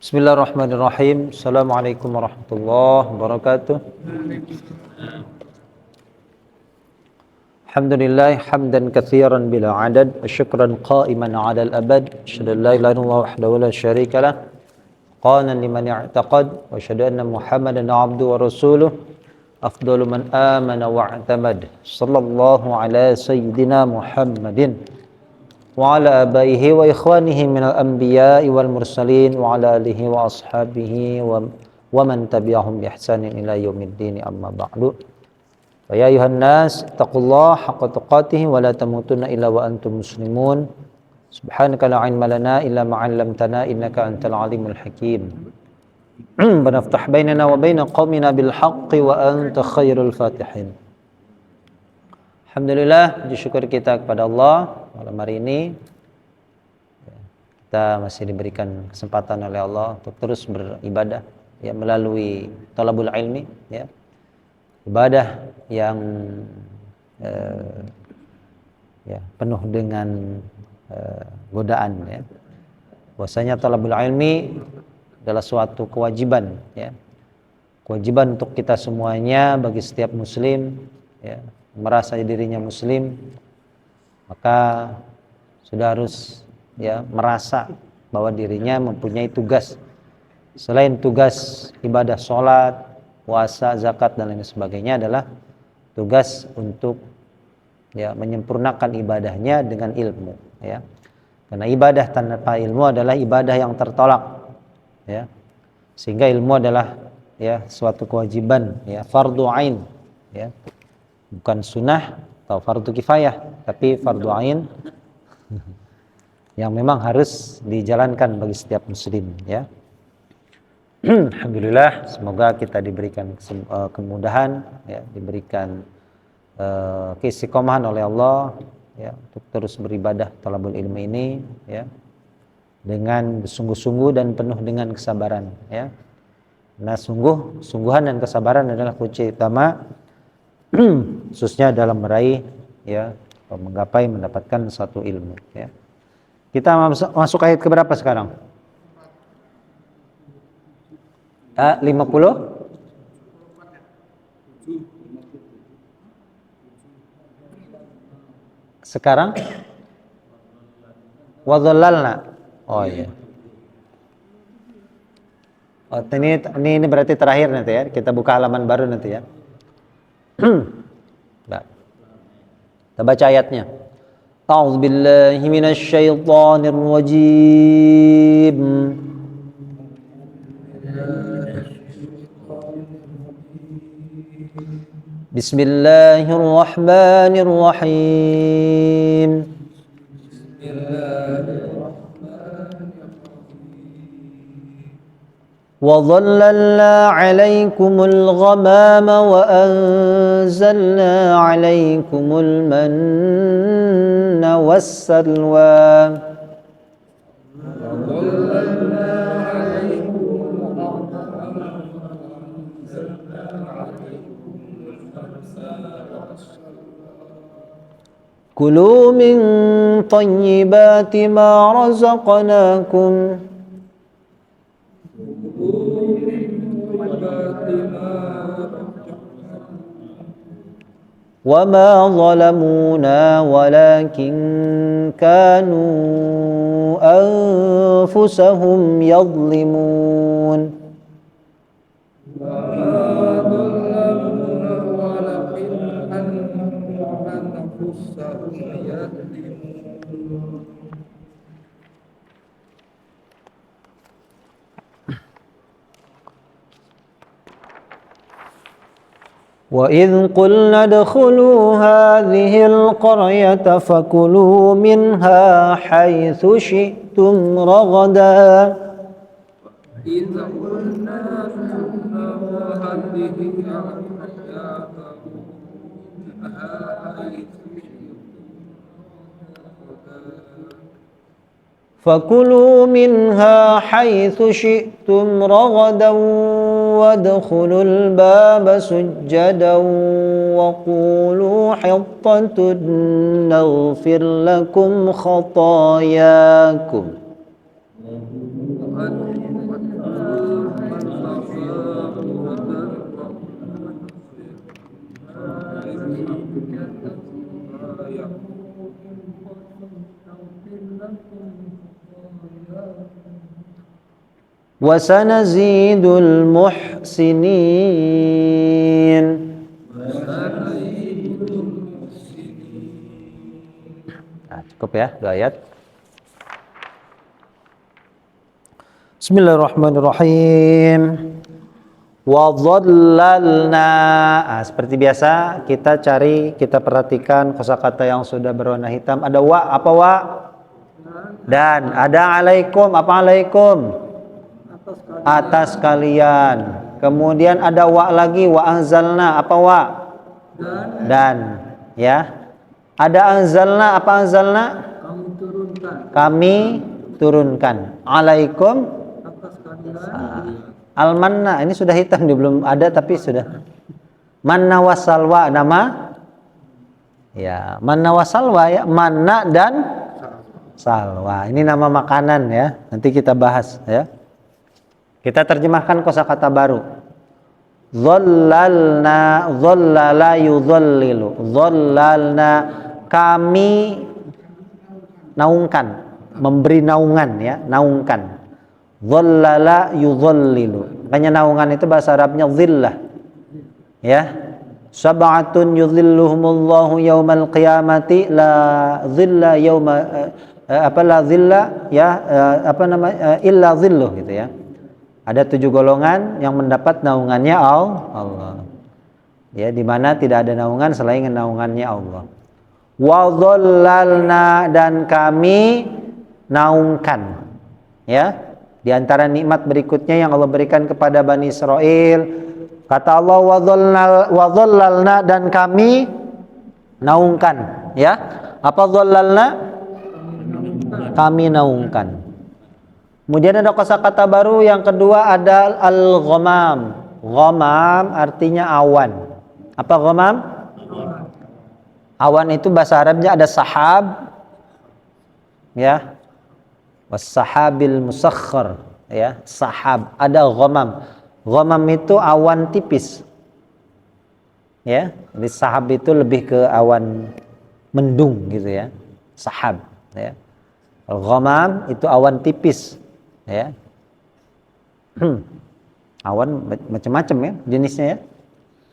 Bismillahirrahmanirrahim. Assalamualaikum warahmatullahi wabarakatuh. Alhamdulillah hamdan katsiran bila adad wa syukran qa'iman 'ala al-abad. Asyhadu an la ilaha illallah wahdahu la syarika lah. Qanan liman i'taqad wa asyhadu anna Muhammadan 'abduhu wa rasuluh. Afdalu man amana wa i'tamad. Sallallahu ala sayyidina Muhammadin wa ala abaihi wa ikhwanihi minal anbiya'i wal mursalin wa ala alihi wa ashabihi wa man tabi'ahum bi ihsanin ila yaumiddin amma ba'du. Wa ya ayuhan nas taqullaha haqqa tuqatih wa la tamutunna illa wa antum muslimun. Subhanaka la ilma lana illa ma 'allamtana innaka antal alimul hakim. Banaftah bainana wa baina qaumina bil haqqi wa anta khairul fatihin. Alhamdulillah, puji syukur kita kepada Allah. Malam hari ini kita masih diberikan kesempatan oleh Allah untuk terus beribadah ya, melalui talabul ilmi ya. Ibadah yang ya, penuh dengan godaan ya. Bahwasanya talabul ilmi adalah suatu kewajiban ya. Kewajiban untuk kita semuanya, bagi setiap muslim ya, merasa dirinya muslim, maka sudah harus ya merasa bahwa dirinya mempunyai tugas selain tugas ibadah sholat, puasa, zakat dan lain sebagainya, adalah tugas untuk ya menyempurnakan ibadahnya dengan ilmu ya. Karena ibadah tanpa ilmu adalah ibadah yang tertolak ya. Sehingga ilmu adalah ya suatu kewajiban ya, fardu ain ya. Bukan sunnah atau fardu kifayah, tapi fardu ain yang memang harus dijalankan bagi setiap muslim ya. Alhamdulillah, semoga kita diberikan kemudahan ya, diberikan keistiqomahan oleh Allah ya, untuk terus beribadah talabul ilmi ini ya, dengan sungguh-sungguh dan penuh dengan kesabaran ya. Nah, sungguhan dan kesabaran adalah kunci utama khususnya dalam meraih ya, menggapai mendapatkan satu ilmu ya. Kita masuk ayat ke berapa sekarang? 50? Sekarang? Wadhallalna. Oh iya. Oh, ini berarti terakhir nanti ya. Kita buka halaman baru nanti ya. Kita baca ayatnya. A'udzu billahi minasy syaithanir rajim. Bismillahirrahmanirrahim. وَظَلَّلْنَا عَلَيْكُمُ الْغَمَامَ وَأَنزَلْنَا عَلَيْكُمُ الْمَنَّ وَالسَّلْوَىٰ كُلُوا مِن طَيِّبَاتِ مَا رَزَقْنَاكُمْ وَمَا ظَلَمُونَا وَلَكِنْ كَانُوا أَنفُسَهُمْ يَظْلِمُونَ وَإِذْ قُلْنَا ادْخُلُوا هَٰذِهِ الْقَرْيَةَ فَكُلُوا مِنْهَا حَيْثُ شِئْتُمْ رَغَدًا فكلوا منها حيث شئتم رغدا وادخلوا الباب سجدا وقولوا حطة نغفر لكم خطاياكم wa sanazidul muhsinin. Nah, cukup ya 2 ayat. Bismillahirrahmanirrahim. Wa dhallalna. Seperti biasa kita perhatikan kosakata yang sudah berwarna hitam. Ada wa, apa wa? Dan ada alaikum, apa alaikum? Atas kalian. Kemudian ada wa lagi, wa anzalna, apa wa? Dan ya. Ada anzalna, apa anzalna? Kami turunkan. Alaikum atas kalian. Al-manna, ini sudah hitam, dia belum ada tapi sudah. Manna wasalwa, nama? Ya, manna wasalwa ya, manna dan salwa. Ini nama makanan ya. Nanti kita bahas ya. Kita terjemahkan kosakata baru. Dhallalna, dhallala yudhallilu. Dhallalna, kami naungkan, memberi naungan ya, naungkan. Dhallala yudhallilu. Makanya naungan itu bahasa Arabnya dhillah. Ya. Sab'atun yudhilluhumullahu yaumal qiyamati la dhilla yauma la dhilla ya illa dhilluh gitu ya. Ada 7 golongan yang mendapat naungannya Allah. Ya, di mana tidak ada naungan selain naungannya Allah. Wa dhallalna, dan kami naungkan. Ya. Di antara nikmat berikutnya yang Allah berikan kepada Bani Israel, kata Allah wa dhallalna, dan kami naungkan, ya. Apa dhallalna? Kami naungkan. Kemudian ada kosakata baru yang kedua, ada al-ghamam. Ghamam artinya awan. Apa ghamam? Awan itu bahasa Arabnya ada sahab, ya. Was-sahabil musakhkhar, ya, sahab. Ada ghamam. Ghamam itu awan tipis. Ya, jadi sahab itu lebih ke awan mendung gitu ya. Sahab, ya. Ghamam itu awan tipis, ya. Awan macam-macam ya jenisnya ya.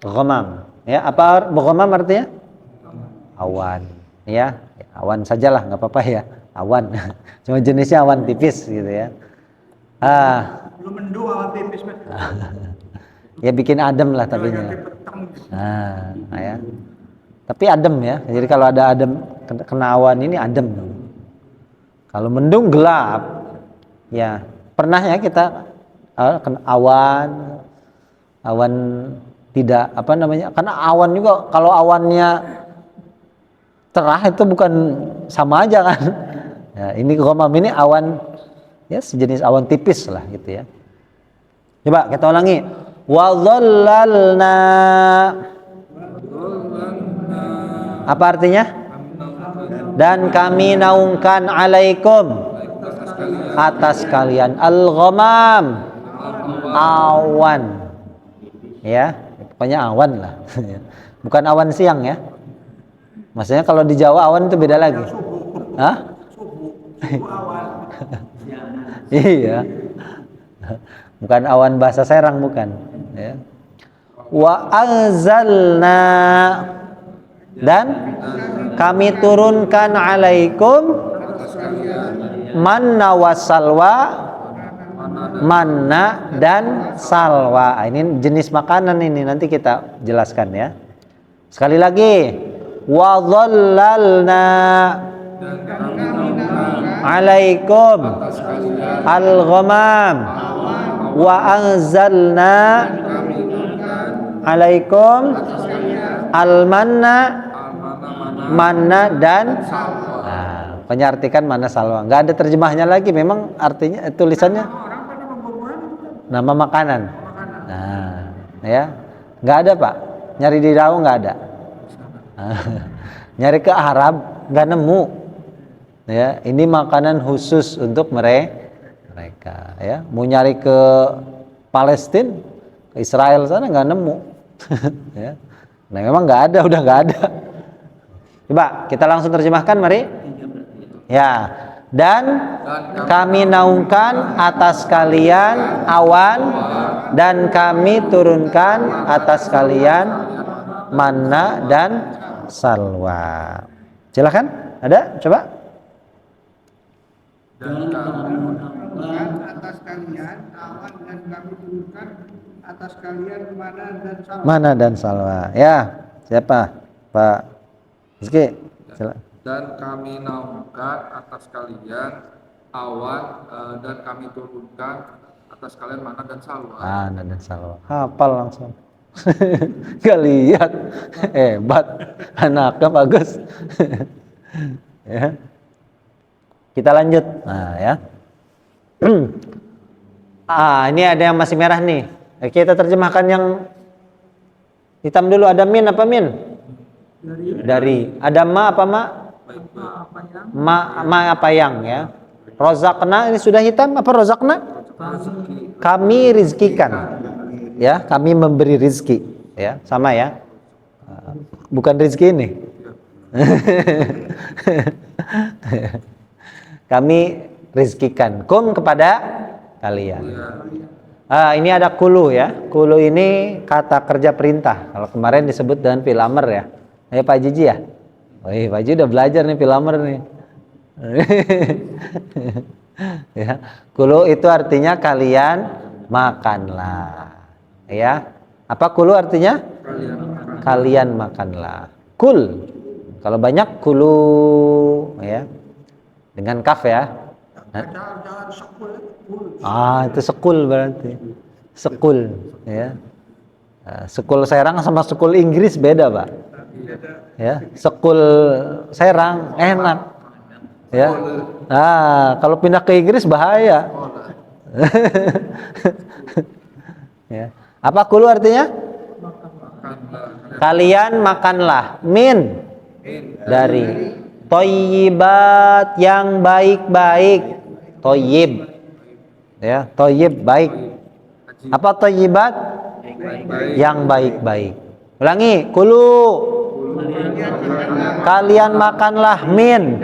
Ghamam, ya. Apa ghamam artinya? Awan, ya. Awan sajalah, nggak apa-apa ya. Awan, cuma jenisnya awan tipis gitu ya. Belum mendung awan tipis. Ya bikin adem lah tapinya. Ya. Tapi adem ya. Jadi kalau ada adem kena awan ini adem. Kalau mendung gelap. Ya, pernah ya kita kena awan tidak apa namanya? Karena awan juga kalau awannya cerah itu bukan sama aja kan. Ya, ini ghamam ini awan ya sejenis awan tipis lah gitu ya. Coba kita ulangi. Wa dhallalna. Apa artinya? Dan kami naungkan alaikum atas kalian al-ghamam, awan. Ya, pokoknya awan lah. Bukan awan siang ya. Maksudnya kalau di Jawa awan itu beda lagi. Hah? Iya. Bukan awan bahasa Serang bukan, ya. Wa anzalna, dan kami turunkan alaikum manna wasalwa, manna dan salwa. Ini jenis makanan ini nanti kita jelaskan ya. Sekali lagi, wa dhallalna alaikum al-ghamam wa anzalna alaikum al-manna, manna dan penyartikan mana salwa. Nggak ada terjemahnya lagi, memang artinya tulisannya nama makanan. Nah, ya nggak ada Pak, nyari di Dawu nggak ada. Nyari ke Arab nggak nemu. Ya, ini makanan khusus untuk mereka. Ya, mau nyari ke Palestina, ke Israel sana nggak nemu. Ya, nah memang nggak ada, udah nggak ada. Coba kita langsung terjemahkan, mari. Ya, dan kami naungkan atas kalian awan dan kami turunkan atas kalian manna dan salwa. Silakan, ada? Coba. Dan kami menurunkan atas kalian awan dan kami turunkan atas kalian mana dan salwa. Ya, siapa? Pak Rizky. Dan kami naungkan atas kalian awan dan kami turunkan atas kalian mana dan salwa. Mana dan salwa. Hafal langsung. Gak lihat. Hebat. Anaknya bagus. Ya. Kita lanjut. Nah, ya. Ini ada yang masih merah nih. Kita terjemahkan yang hitam dulu. Ada min apa min? Dari. Ada ma apa ma? Ma apa yang ya? Rozakna ini sudah hitam apa rozakna? Kami rizkikan. Ya, kami memberi rizki. Ya, sama ya. Bukan rizki ini. Kami rizkikan kum kepada kalian. Ini ada kulu ya. Kulu ini kata kerja perintah. Kalau kemarin disebut dengan fil amr ya. Pak Jiji ya. Pak Jiji udah belajar nih fil amr nih. Ya. Kulu itu artinya kalian makanlah. Ya. Apa kulu artinya? Kalian makanlah. Kul. Kalau banyak kulu ya. Dengan kaf ya. Jangan sekul. Itu sekul berarti. Sekul ya. Sekul Serang sama sekul Inggris beda, Pak. Ya, sekul Serang enak. Ya. Kalau pindah ke Inggris bahaya. Ya. Apa kulu artinya? Kalian makanlah min dari thayyibat yang baik-baik. Thayyib. Ya, thayyib baik. Apa thayyibat? Yang baik-baik. Ulangi, kulu. Kalian makanlah min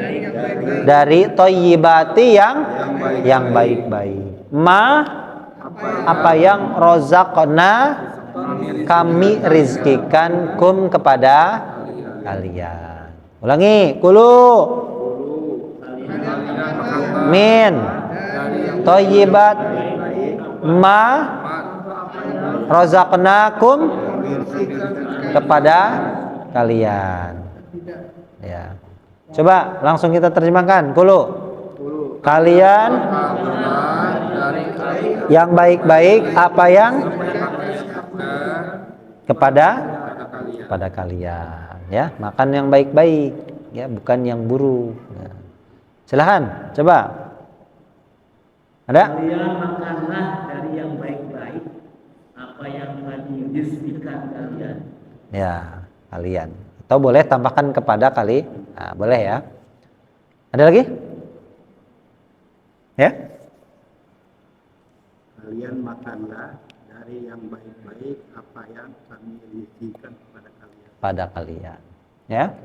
dari thayyibati yang baik-baik. Ma apa yang rozaqna kami rizkikan kum kepada kalian. Ulangi, kulu min thayyibat ma rozaqnakum kepada kalian. Ya. Coba langsung kita terjemahkan. Kulu. Kalian yang baik-baik apa yang kepada kalian ya, makan yang baik-baik ya, bukan yang buruk ya. Silahkan coba, ada? Kalian makanlah dari yang baik-baik apa yang kami rizkikan kalian. Ya, kalian. Atau boleh tambahkan kepada kali. Nah, boleh ya. Ada lagi? Ya? Kalian makanlah dari yang baik-baik apa yang kami rizkikan kepada kalian. Pada kalian. Ya.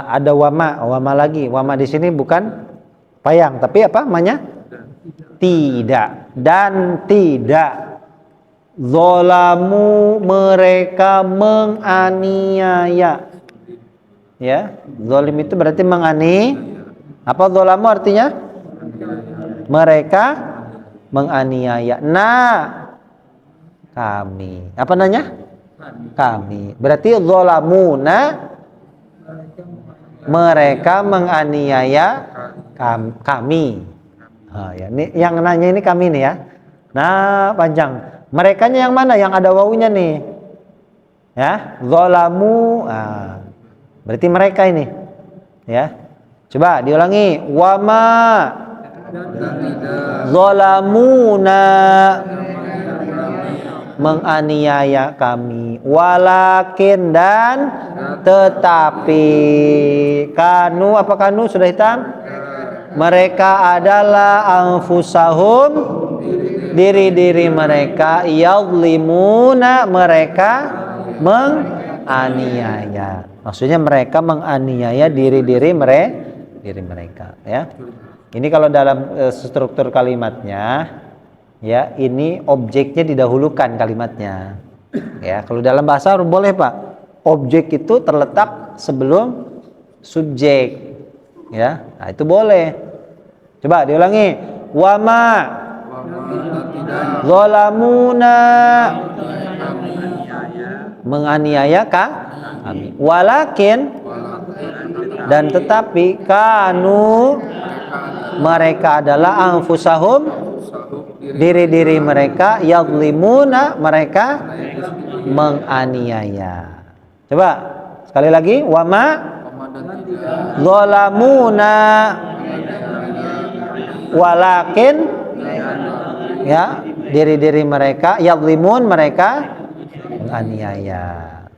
Ada wama lagi. Wama di sini bukan payang, tapi apa namanya? Tidak dan tidak. Zolamu mereka menganiaya. Ya, zolim itu berarti apa zolamu artinya? Mereka menganiaya. Kami. Apa nanya? Kami. Berarti zolamuna mereka menganiaya kami. Ya, ini yang nanya ini kami nih ya. Nah, panjang. Merekanya yang mana? Yang ada wawunya nih. Ya, zolamu. Berarti mereka ini. Ya. Coba diulangi. Wama zolamuna menganiaya kami. Walakin dan tetapi kanu apa kanu sudah hitam? Mereka adalah anfusahum diri-diri mereka, yadlimuna mereka menganiaya. Maksudnya mereka menganiaya diri-diri diri mereka, ya. Ini kalau dalam struktur kalimatnya, ya, ini objeknya didahulukan kalimatnya. Ya, kalau dalam bahasa Arab boleh, Pak. Objek itu terletak sebelum subjek. Ya, nah, itu boleh. Coba diulangi. Wama zolamuna, menganiaya kami. Walakin, dan tetapi, kanu, mereka adalah anfusahum, diri-diri mereka, yadlimuna, mereka menganiaya. Coba sekali lagi. Wama zolamuna, walakin, ya, diri-diri mereka, yadlimun, mereka menganiaya.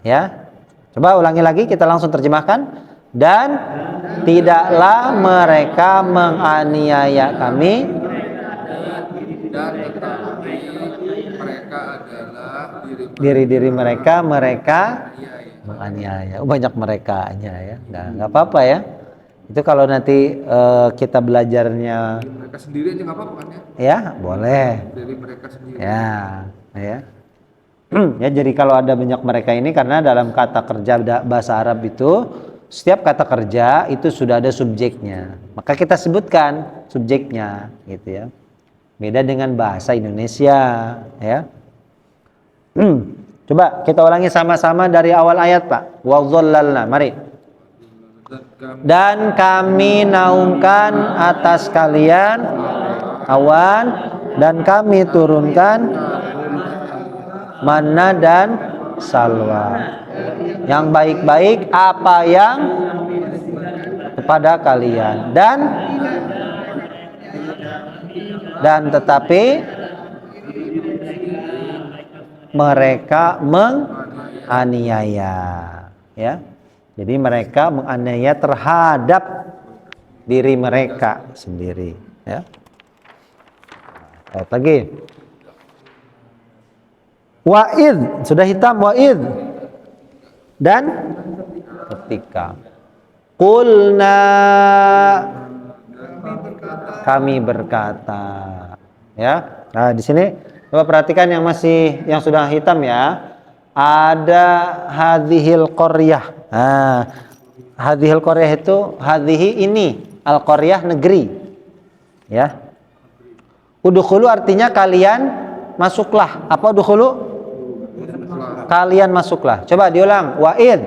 Ya, coba ulangi lagi, kita langsung terjemahkan. Dan tidaklah mereka menganiaya kami, dan tetapi mereka adalah diri-diri mereka menganiaya. Banyak merekanya, ya. Nah, nggak apa-apa, ya. Itu kalau nanti kita belajarnya, mereka sendiri aja nggak apa-apa kan ya? ya, boleh. Dari mereka sendiri. Ya, ya. Ya, jadi kalau ada banyak mereka ini karena dalam kata kerja bahasa Arab itu setiap kata kerja itu sudah ada subjeknya. Maka kita sebutkan subjeknya, gitu ya. Beda dengan bahasa Indonesia, ya. Coba kita ulangi sama-sama dari awal ayat, Pak. Wa dhallalna, mari. Dan kami naungkan atas kalian awan, dan kami turunkan manna dan salwa, yang baik-baik apa yang kepada kalian, dan tetapi mereka menganiaya, ya. Jadi mereka menganiaya terhadap diri mereka sendiri, ya. Lagi. Wa'id, sudah hitam, wa'id. Dan ketika qulna, kami berkata, ya. Nah, di sini coba perhatikan yang sudah hitam, ya. Ada hadhil qaryah. Nah, hadhil qaryah itu, hadhihi ini, al qaryah negeri. Ya. Udkhulu artinya kalian masuklah. Apa udkhulu? Kalian masuklah. Coba diulang. Wa'id.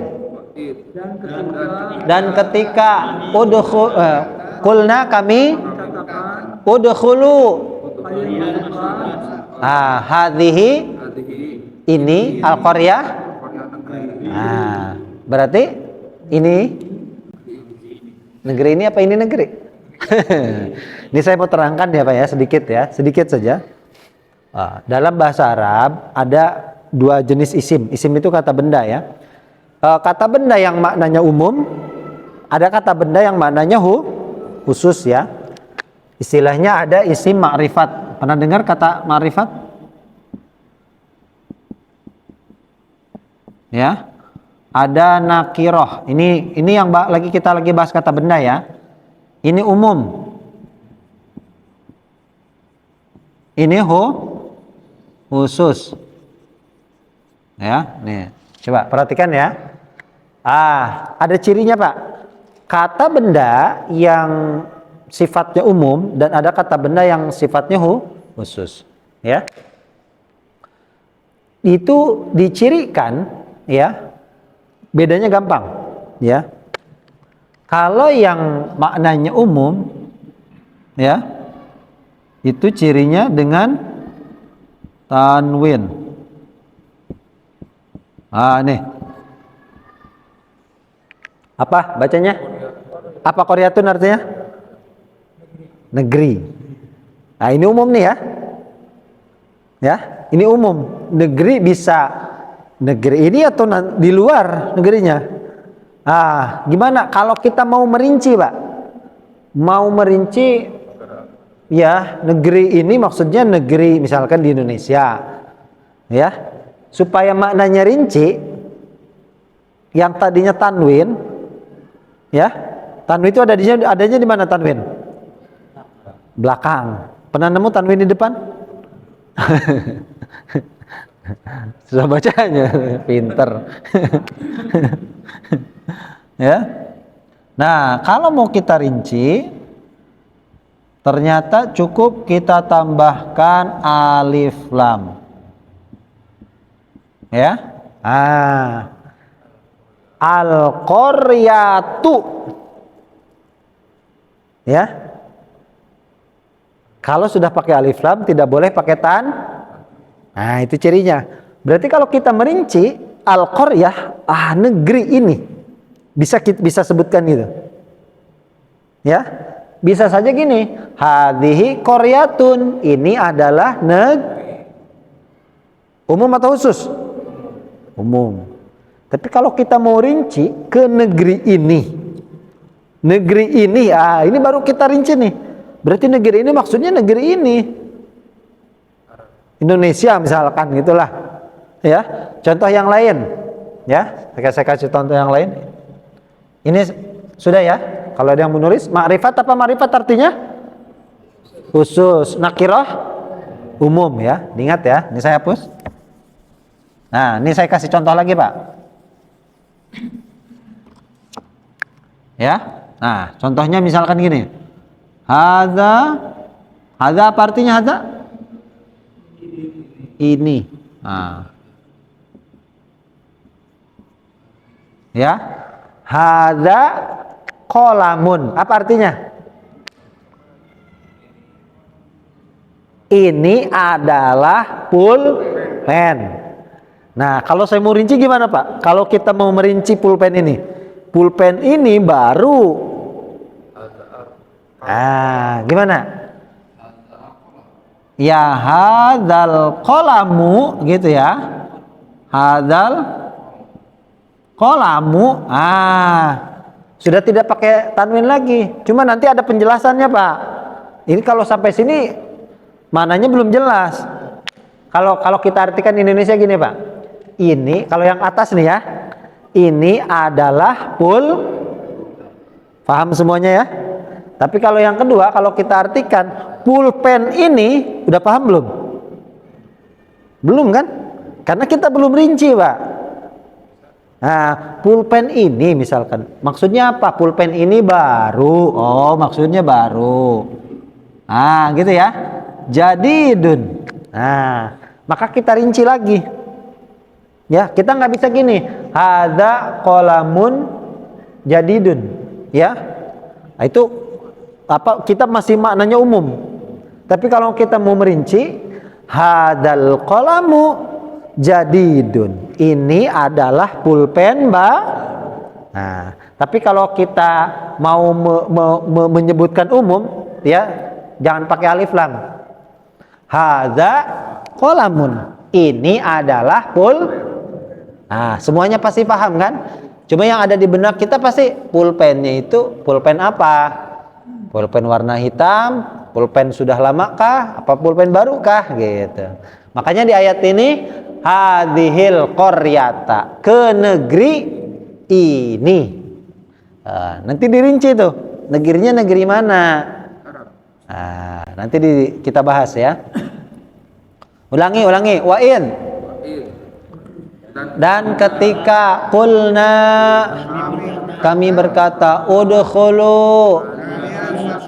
Dan ketika qulna, kami udkhulu. Hadhihi ini al-qaryah. Berarti ini negeri ini apa ini negeri? Ini saya mau terangkan ya, Pak, ya, sedikit saja. Dalam bahasa Arab ada dua jenis isim. Isim itu kata benda, ya. Kata benda yang maknanya umum, ada kata benda yang maknanya khusus, ya. Istilahnya ada isim ma'rifat. Pernah dengar kata ma'rifat? Ya. Ada nakiroh. Ini yang kita lagi bahas kata benda, ya. Ini umum. Ini khusus. Ya, nih. Coba perhatikan, ya. Ada cirinya, Pak. Kata benda yang sifatnya umum dan ada kata benda yang sifatnya khusus, ya. Itu dicirikan, ya. Bedanya gampang, ya. Kalau yang maknanya umum, ya, itu cirinya dengan tanwin. Nih. Apa bacanya? Apa qaryatun artinya? Negeri. Ini umum nih, ya. Ya, ini umum. Negeri bisa negeri ini atau di luar negerinya. Gimana kalau kita mau merinci, Pak? Mau merinci, ya, negeri ini maksudnya negeri misalkan di Indonesia, ya. Supaya maknanya rinci, yang tadinya tanwin, ya, Tanwin itu adanya di mana tanwin? Belakang. Pernah nemu tanwin di depan? Susah bacanya, pinter. Ya. Nah, kalau mau kita rinci, ternyata cukup kita tambahkan alif lam. Ya. Al-qaryatu. Ya. Kalau sudah pakai alif lam tidak boleh pakai tan. Nah, itu cirinya. Berarti kalau kita merinci al-qaryah, negeri ini. Bisa sebutkan gitu. Ya. Bisa saja gini, hadhihi qaryatun, ini adalah umum atau khusus? Umum. Tapi kalau kita mau rinci ke negeri ini. Negeri ini, ini baru kita rinci nih. Berarti negeri ini maksudnya negeri ini. Indonesia misalkan gitulah. Ya. Contoh yang lain. Ya, saya kasih contoh yang lain. Ini sudah ya. Kalau ada yang menulis, ma'rifat apa ma'rifat artinya? Khusus. Nakirah umum ya. Diingat ya. Ini saya hapus. Nah, ini saya kasih contoh lagi, Pak. Ya. Nah, contohnya misalkan gini. Hadza apa artinya hadza? Ini. Nah. Ya. Hadza qalamun. Apa artinya? Ini adalah pulpen. Nah, kalau saya mau rinci gimana, Pak? Kalau kita mau merinci pulpen ini. Pulpen ini baru. Gimana? Ya hadzal qalamu gitu ya. Hadzal qalamu. Sudah tidak pakai tanwin lagi. Cuma nanti ada penjelasannya, Pak. Ini kalau sampai sini mananya belum jelas. Kalau kita artikan Indonesia gini, Pak. Ini kalau yang atas nih ya. Ini adalah paham semuanya ya? Tapi kalau yang kedua, kalau kita artikan pulpen ini, udah paham belum? Belum kan? Karena kita belum rinci, Pak. Nah, pulpen ini misalkan, maksudnya apa? Pulpen ini baru. Oh, maksudnya baru. Gitu ya. Jadidun. Nah, maka kita rinci lagi. Ya, kita nggak bisa gini. Hadza qalamun jadidun. Ya. Nah, itu apa? Kita masih maknanya umum. Tapi kalau kita mau merinci, hadzal qalamu jadidun. Ini adalah pulpen, Mbak. Nah, tapi kalau kita mau menyebutkan umum, ya, jangan pakai alif lam. Hadza qalamun. Ini adalah semuanya pasti paham kan? Cuma yang ada di benak kita pasti pulpennya itu pulpen apa? Pulpen warna hitam, pulpen sudah lama kah? Apa pulpen baru kah? Gitu. Makanya di ayat ini hadhil qaryata, ke negeri ini. Nanti dirinci tuh, negerinya negeri mana? Nanti kita bahas ya. Ulangi. Wa'in. Dan ketika qulna, kami berkata, udkhulu,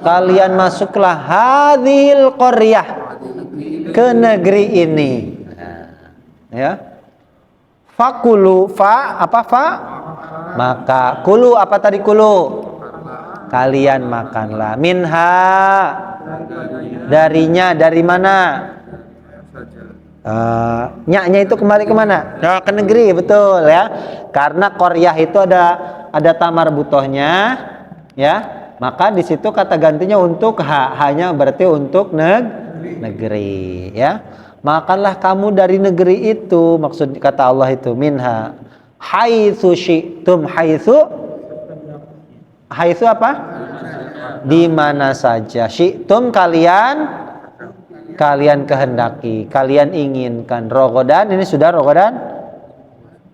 kalian masuklah hadhil qaryah, ke negeri ini. Ya. Fakulu, apa? Maka kulu, apa tadi kulu? Kalian makanlah. Minha, darinya, dari mana? Nya itu kembali kemana? Ke negeri, betul ya. Karena qaryah itu ada tamar butohnya, ya. Maka di situ kata gantinya untuk hanya berarti untuk negeri, ya. Makanlah kamu dari negeri itu, maksud kata Allah itu minha haitsu syi'tum. Haitsu apa? Di mana saja. Syi'tum kalian kehendaki, kalian inginkan. Rogodan, ini sudah rogodan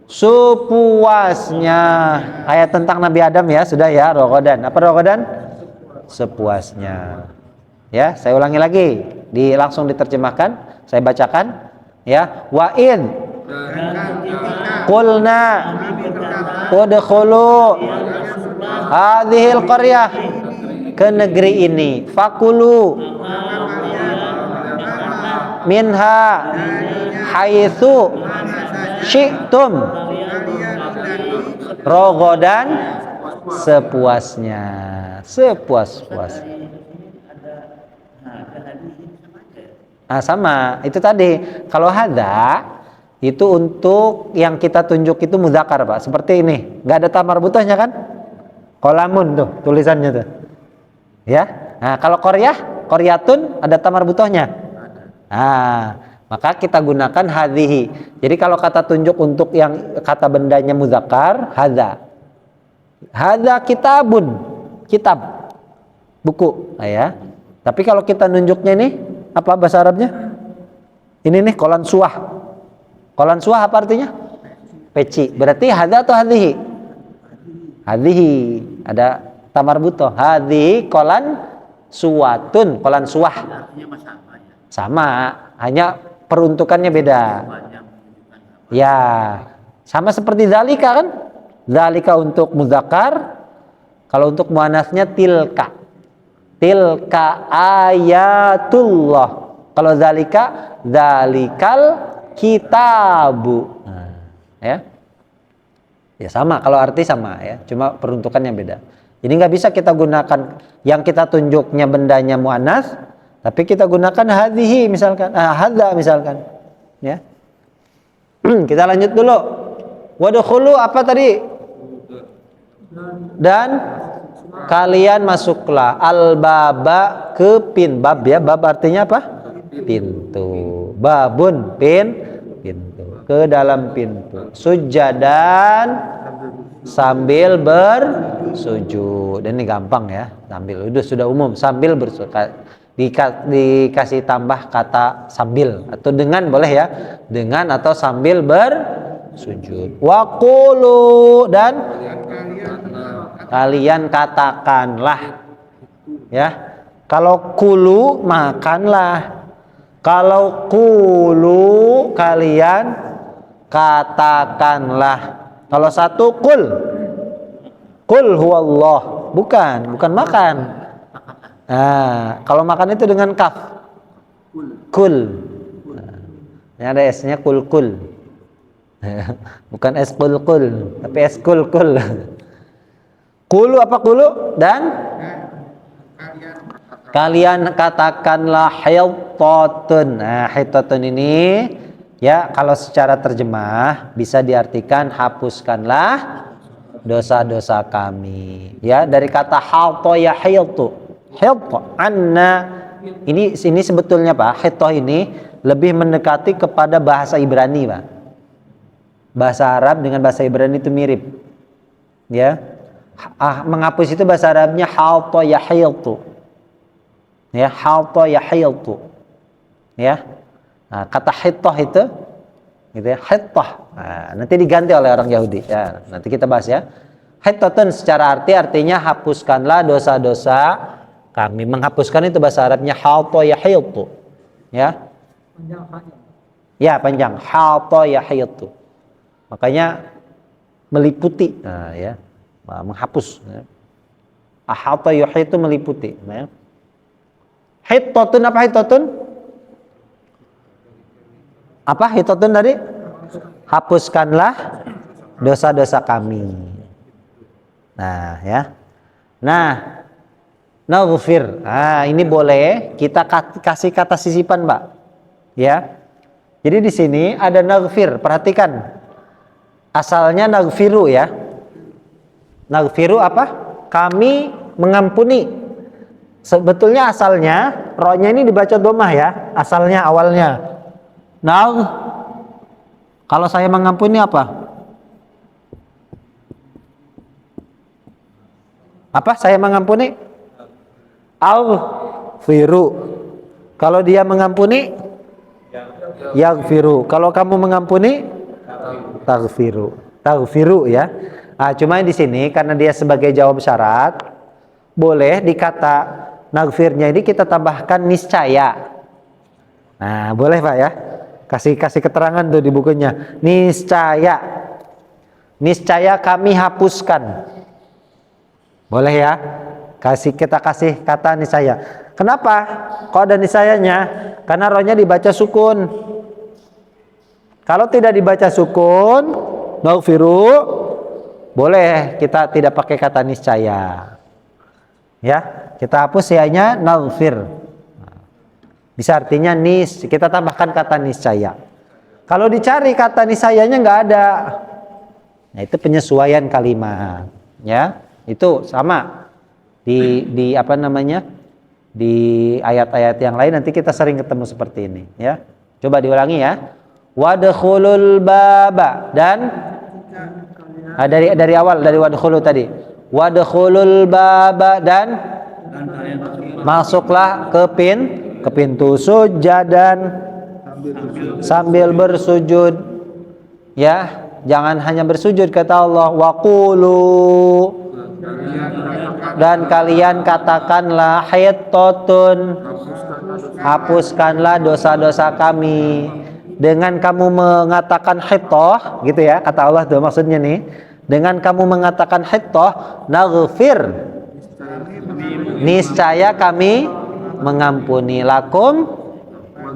sepuasnya. Ayat tentang Nabi Adam ya, sudah ya, rogodan. Apa rogodan? Sepuasnya. Ya, saya ulangi lagi. Langsung diterjemahkan, saya bacakan. Ya, wa in qulna udkhulu hadhil qaryah, ke negeri ini, fakulu minha haitsu syi'tum, rogodan sepuasnya, sepuas-puasnya. Ah, sama, itu tadi. Kalau hadza itu untuk yang kita tunjuk itu muzakkar, Pak. Seperti ini, nggak ada tamar butuhnya kan? Kolamun tuh tulisannya tuh. Ya. Nah, kalau qaryatun ada tamar butuhnya. Nah, maka kita gunakan hadhihi. Jadi kalau kata tunjuk untuk yang kata bendanya muzakkar, hadza. Hadza kitabun, kitab, buku. Nah, ya. Tapi kalau kita nunjuknya ini apa bahasa Arabnya? Ini nih kolan suah. Kolan suah apa artinya? Peci. Berarti hadza atau hadhihi? Hadhihi. Ada tamar butoh. Hadhihi kolan suwatun. Kolan suah. Sama, hanya peruntukannya beda. Ya, sama seperti zalika kan? Zalika untuk muzakkar. Kalau untuk muannasnya tilka. Tilka ayatullah. Kalau zalika, zalikal kitabu. Nah, ya. Ya sama, kalau arti sama ya, cuma peruntukannya beda. Jadi nggak bisa kita gunakan yang kita tunjuknya bendanya muannas, tapi kita gunakan hadhihi misalkan, hadza misalkan. Ya. Kita lanjut dulu. Wadkhulu apa tadi? Dan kalian masuklah al-baba ke bab ya. Bab artinya apa? Pintu. Babun pintu. Ke dalam pintu. Sujadan sambil bersujud. Ini gampang ya. Sambil itu sudah umum. Sambil bersujud. Dikasih tambah kata sambil atau dengan boleh ya. Dengan atau sambil bersujud. Waqulu dan kalian katakanlah ya. Kalau kulu makanlah, kalau kulu kalian katakanlah. Kalau satu kul huwallah, bukan makan. Nah, kalau makan itu dengan kaf, kul. Nah, ini ada s-nya kul. Bukan es kul, tapi es kul. Kulu apa kulu? Dan kalian katakanlah hitatun. Nah, hitatun ini ya kalau secara terjemah bisa diartikan hapuskanlah dosa-dosa kami. Ya, dari kata halto ya hiltu. Hilto anna ini sebetulnya Pak, hitoh ini lebih mendekati kepada bahasa Ibrani, Pak. Bahasa Arab dengan bahasa Ibrani itu mirip. Ya. Menghapus itu bahasa Arabnya halto yahiltu. Ya, halto yahiltu. Ya. Nah, kata hitoh itu gitu ya, hitoh. Nah, nanti diganti oleh orang Yahudi. Ya, nanti kita bahas ya. Hitotun secara artinya hapuskanlah dosa-dosa kami. Menghapuskan itu bahasa Arabnya halto yahiltu. Ya. Ya, panjang. Halto yahiltu. Makanya meliputi. Nah, ya. Menghapus ya. Ahata yuhitu meliputi ya. Hitatun apa hitatun? Apa hitatun tadi? Hapuskanlah dosa-dosa kami. Nah ya. Nah naghfir. Nah ini boleh kita kasih kata sisipan Mbak. Ya. Jadi di sini ada naghfir. Perhatikan. Asalnya naghfiru ya. Naghfiru apa? Kami mengampuni. Sebetulnya asalnya rohnya ini dibaca domah ya. Asalnya awalnya. Kalau saya mengampuni apa? Apa saya mengampuni? Al-firu. Kalau dia mengampuni, yaghfiru. Kalau kamu mengampuni, taghfiru ya. Nah, cuma di sini karena dia sebagai jawab syarat, boleh di kata naghfirnya ini kita tambahkan niscaya. Nah, boleh Pak ya. Kasih keterangan tuh di bukunya. Niscaya kami hapuskan. Boleh ya? Kita kasih kata niscaya. Kenapa? Kok ada niscayanya? Karena rohnya dibaca sukun. Kalau tidak dibaca sukun, naghfiru, boleh kita tidak pakai kata niscaya. Ya, kita hapus ya-nya naghfir. Bisa artinya kita tambahkan kata niscaya. Kalau dicari kata niscayanya nggak ada. Nah, itu penyesuaian kalimat, ya. Itu sama di apa namanya? Di ayat-ayat yang lain nanti kita sering ketemu seperti ini, ya. Coba diulangi ya. Wadkhulul baba dan dari awal dari wadkhulu tadi. Wadkhulul baba dan masuklah ke pintu sujadan sambil bersujud. Ya, jangan hanya bersujud kata Allah. Waqulu dan kalian katakanlah hittotun, hapuskanlah dosa-dosa kami. Dengan kamu mengatakan hittoh, gitu ya, kata Allah tuh maksudnya nih. Dengan kamu mengatakan hittoh, naghfir, niscaya kami mengampuni lakum,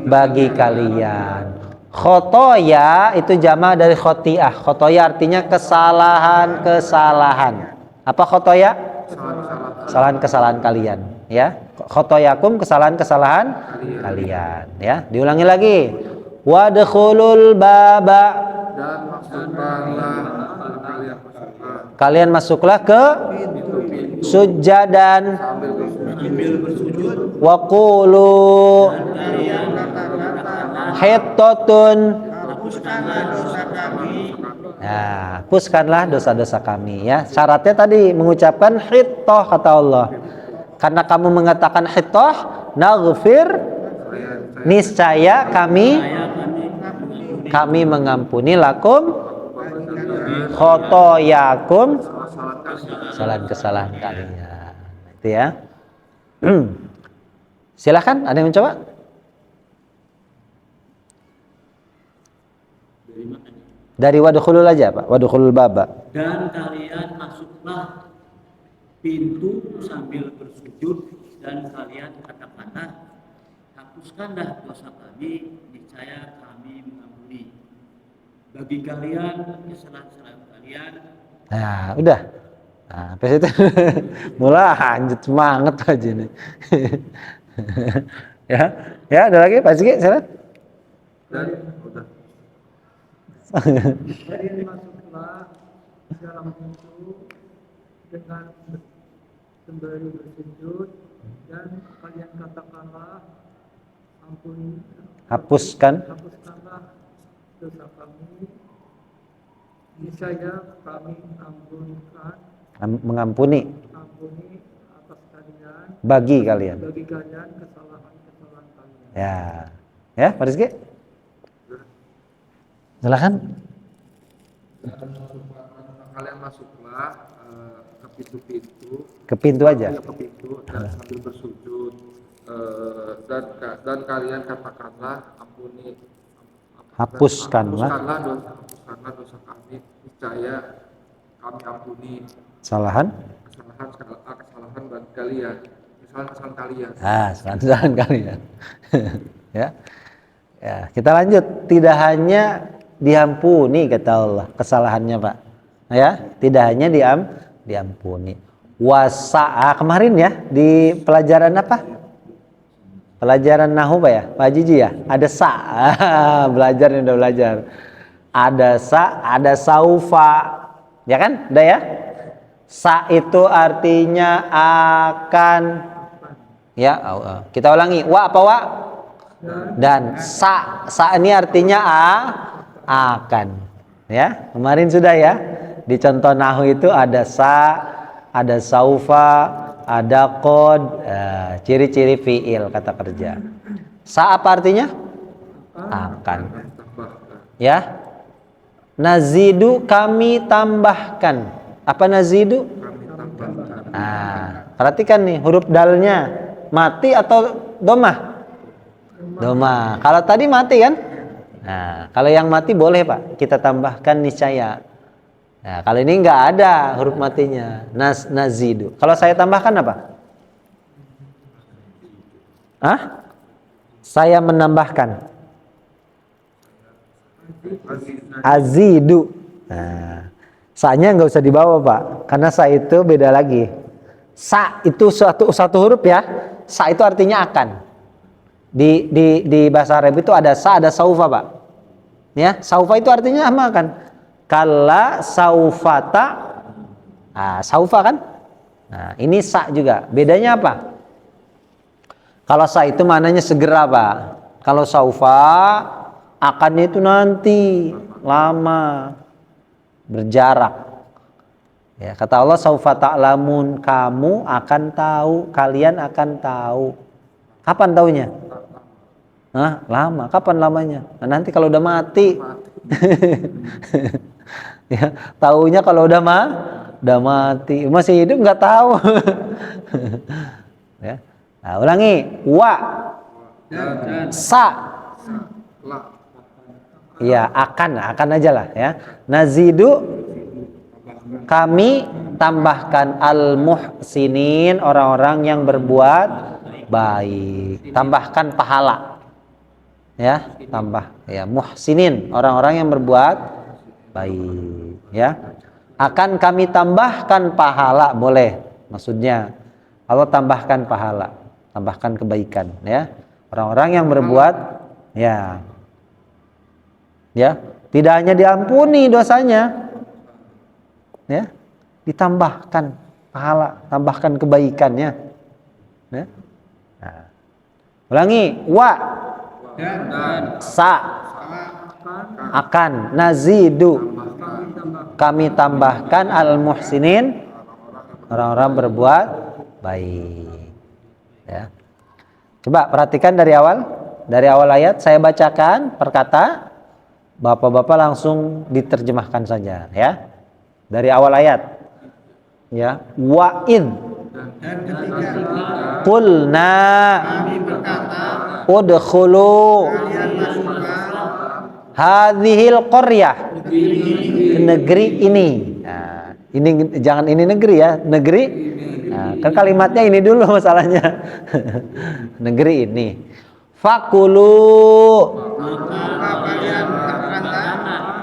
bagi kalian. Khotoya itu jama dari khotiah. Khotoya artinya kesalahan. Apa khotoya? Kesalahan kalian, ya. Khotoyakum kesalahan kalian, ya. Diulangi lagi. Wadkhulul baba Dan masukkanlah kalian masuklah ke sujadan waqulu hittotun. Nah, hapuskanlah dosa-dosa kami, ya. Syaratnya tadi mengucapkan hittoh kata Allah. Karena kamu mengatakan hittoh, naghfir, niscaya kami mengampuni lakum khotoyakum, kesalahan kalian. Itu ya. Silakan, ada yang mencoba? Dari wadkhulul aja Pak, wadkhulul baba. Dan kalian masuklah pintu sambil bersujud dan kalian katakanlah hapuskanlah dosa kami, niscaya kami mengampuni bagi kalian kesalahan-kesalahan kalian. Nah, udah. Nah, pas itu mulai lanjut semangat aja nih. ya, ada lagi Pak Ziki, silakan. udah. Kalian masuklah dalam pintu dengan sembari bersujud dan kalian katakanlah Hapuskanlah dosa kami, niscaya kami mengampuni atas kalian, bagi kalian kesalahan-kesalahan kalian. Ya Pak Rizky, silakan. Kalian masuklah ke pintu-pintu. Ke pintu aja. Ke pintu dan sambil bersujud dan kalian katakanlah hapuskanlah dosa kami, niscaya kami ampuni kesalahan bagi kalian, kesalahan kalian. Kesalahan kalian. Ya, kita lanjut. Tidak hanya diampuni kata Allah kesalahannya Pak, ya, tidak hanya diampuni. Wasa'a kemarin ya di pelajaran apa? Pelajaran nahu Pak ya, Pak Jiji ya. Ada belajar nih, udah belajar. Ada ada saufa, ya kan? Udah ya. Sa itu artinya akan. Ya, kita ulangi. Wa apa wa? Dan sa ini artinya akan. Ya, kemarin sudah ya. Di contoh nahu itu ada ada saufa, ada qad, ciri-ciri fiil kata kerja. Sa apa artinya? Akan. Ya. Nazidu kami tambahkan. Apa nazidu? Kami tambahkan. Nah, perhatikan nih huruf dalnya mati atau domah? Domah. Kalau tadi mati kan? Nah, kalau yang mati boleh Pak, kita tambahkan niscaya. Nah, kalau ini nggak ada huruf matinya. Nazidu. Kalau saya tambahkan apa? Hah? Saya menambahkan. Azidu. Nah, sa-nya nggak usah dibawa Pak, karena sa itu beda lagi. Sa itu satu huruf ya. Sa itu artinya akan. Di bahasa Arab itu ada sa, ada saufa Pak. Ya, saufa itu artinya apa kan? Kalla saufata. Nah, saufa kan? Nah, ini sa juga. Bedanya apa? Kalau sa itu maknanya segera Pak. Kalau saufa akannya itu nanti lama, berjarak. Ya, kata Allah saufa ta'lamun, kamu akan tahu, kalian akan tahu. Kapan taunya? Hah, lama. Kapan lamanya? Nah, nanti kalau udah mati. Ya, taunya kalau udah mati. Masih hidup nggak tahu. Ya. Nah, ulangi. Wa sa. Ya, akan aja lah ya. Nazidu kami tambahkan al-muhsinin, orang-orang yang berbuat baik. Tambahkan pahala. Ya, tambah ya muhsinin, orang-orang yang berbuat baik ya. Akan kami tambahkan pahala, boleh. Maksudnya Allah tambahkan pahala, tambahkan kebaikan ya. Orang-orang yang berbuat ya tidak hanya diampuni dosanya ya, ditambahkan pahala, tambahkan kebaikannya ya. Nah, ulangi. Wa sa akan nazidu kami tambahkan al muhsinin, orang-orang berbuat baik ya. Coba perhatikan dari awal ayat saya bacakan per kata. Bapak-bapak langsung diterjemahkan saja ya. Dari awal ayat. Ya, wa id Dan ketika qulna kami berkata, udkhulu kalian masuklah hadhil qaryah, ke negeri ini. Nah, ini jangan ini negeri ya, negeri. Nah, kan kalimatnya ini dulu masalahnya. Negeri ini. Fakulu maka kalian berkata,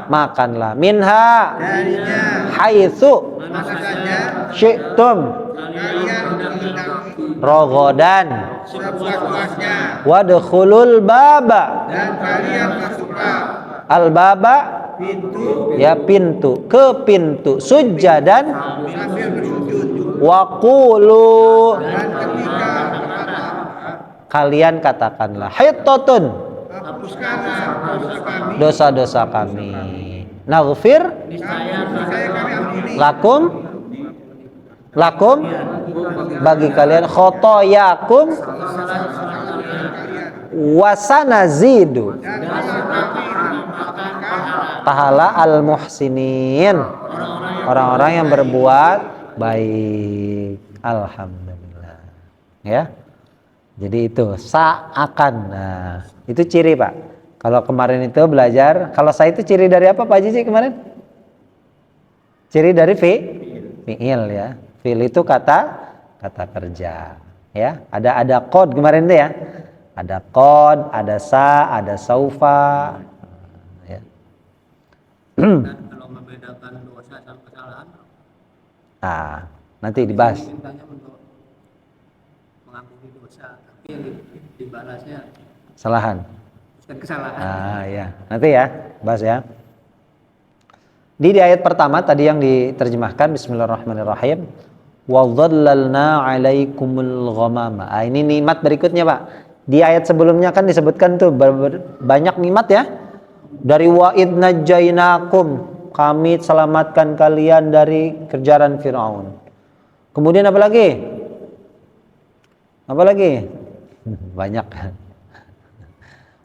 makanlah minha darinya haitsu mana saja syi'tum kalian menghendaki rogodan sepuas-puasnya, wadkhulul baba dan kalian masuklah al baba pintu ya pintu, ke pintu sujadan sambil bersujud, waqulu dan ketika berkata, kalian katakanlah hittatun hapuskanlah dosa kami, dosa-dosa kami, naghfir saya kami ampuni lakum bagi kalian khotoyakum wasanazidu dan kami pahala al muhsinin, orang-orang yang berbuat baik. Alhamdulillah ya. Jadi itu sa'akan. Nah, itu ciri Pak. Kalau kemarin itu belajar, kalau saya itu ciri dari apa Pak Cici kemarin? Ciri dari fi'il ya. Fi'il itu kata kerja ya. Ada qad kemarin itu ya. Ada qad, ada sa, ada saufa ya. Dan kalau membedakan dosa sama kesalahan, Nah, nanti dibahas. mintanya untuk mengampuni dosa, tapi yang dibalasnya Kesalahan. bukan kesalahan. Ya. Nanti ya, bahas ya. Di ayat pertama tadi yang diterjemahkan bismillahirrahmanirrahim. Wa dhallalna 'alaikumul ghamama. Ini nikmat berikutnya, Pak. Di ayat sebelumnya kan disebutkan tuh banyak nikmat ya. Dari wa id najainakum, kami selamatkan kalian dari kejaran Firaun. Kemudian apa lagi? Apa lagi? Banyak.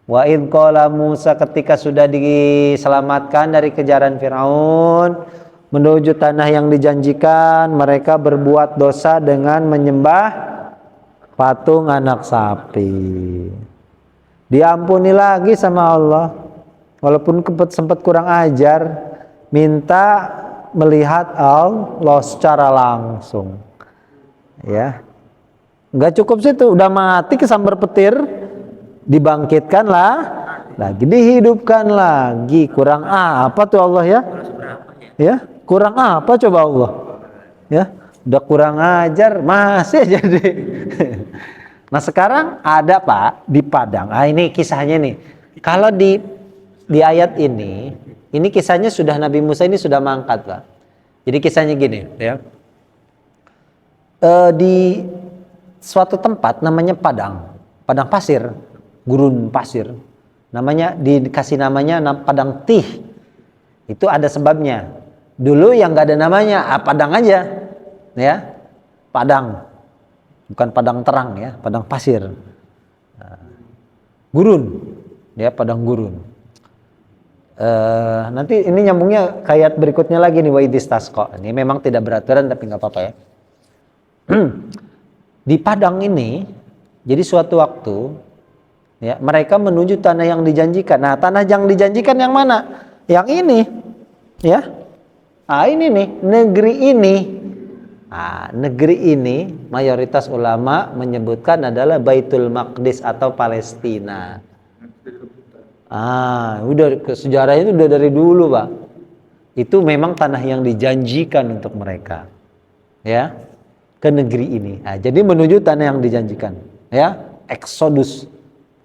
Wa id qala Musa, ketika sudah diselamatkan dari kejaran Firaun menuju tanah yang dijanjikan, mereka berbuat dosa dengan menyembah patung anak sapi. Diampuni lagi sama Allah. Walaupun sempat kurang ajar, minta melihat Allah secara langsung. Ya. Enggak cukup situ, udah mati kesambar petir, dibangkitkan lah, lagi dihidupkan lagi. Kurang apa tuh Allah ya? Ya, kurang apa coba Allah? Ya, udah kurang ajar, masih jadi. Nah sekarang ada Pak di Padang. Ah ini kisahnya nih. Kalau di ayat ini kisahnya sudah Nabi Musa ini sudah mangkat Pak. Jadi kisahnya gini ya. Di suatu tempat namanya Padang pasir, gurun pasir. Namanya dikasih namanya Padang Tih. Itu ada sebabnya. Dulu yang nggak ada namanya, Padang aja, ya, Padang. Bukan Padang terang ya, Padang pasir, gurun, ya Padang gurun. Nanti ini nyambungnya kayak berikutnya lagi nih, wa idistasqa. Ini memang tidak beraturan tapi nggak apa-apa ya. Di Padang ini, jadi suatu waktu, ya mereka menuju tanah yang dijanjikan. Nah tanah yang dijanjikan yang mana? Yang ini, ya. Ah ini nih negeri ini. Negeri ini mayoritas ulama menyebutkan adalah Baitul Maqdis atau Palestina. Udah sejarahnya itu udah dari dulu Pak. Itu memang tanah yang dijanjikan untuk mereka, ya, ke negeri ini. Jadi menuju tanah yang dijanjikan, ya, Exodus.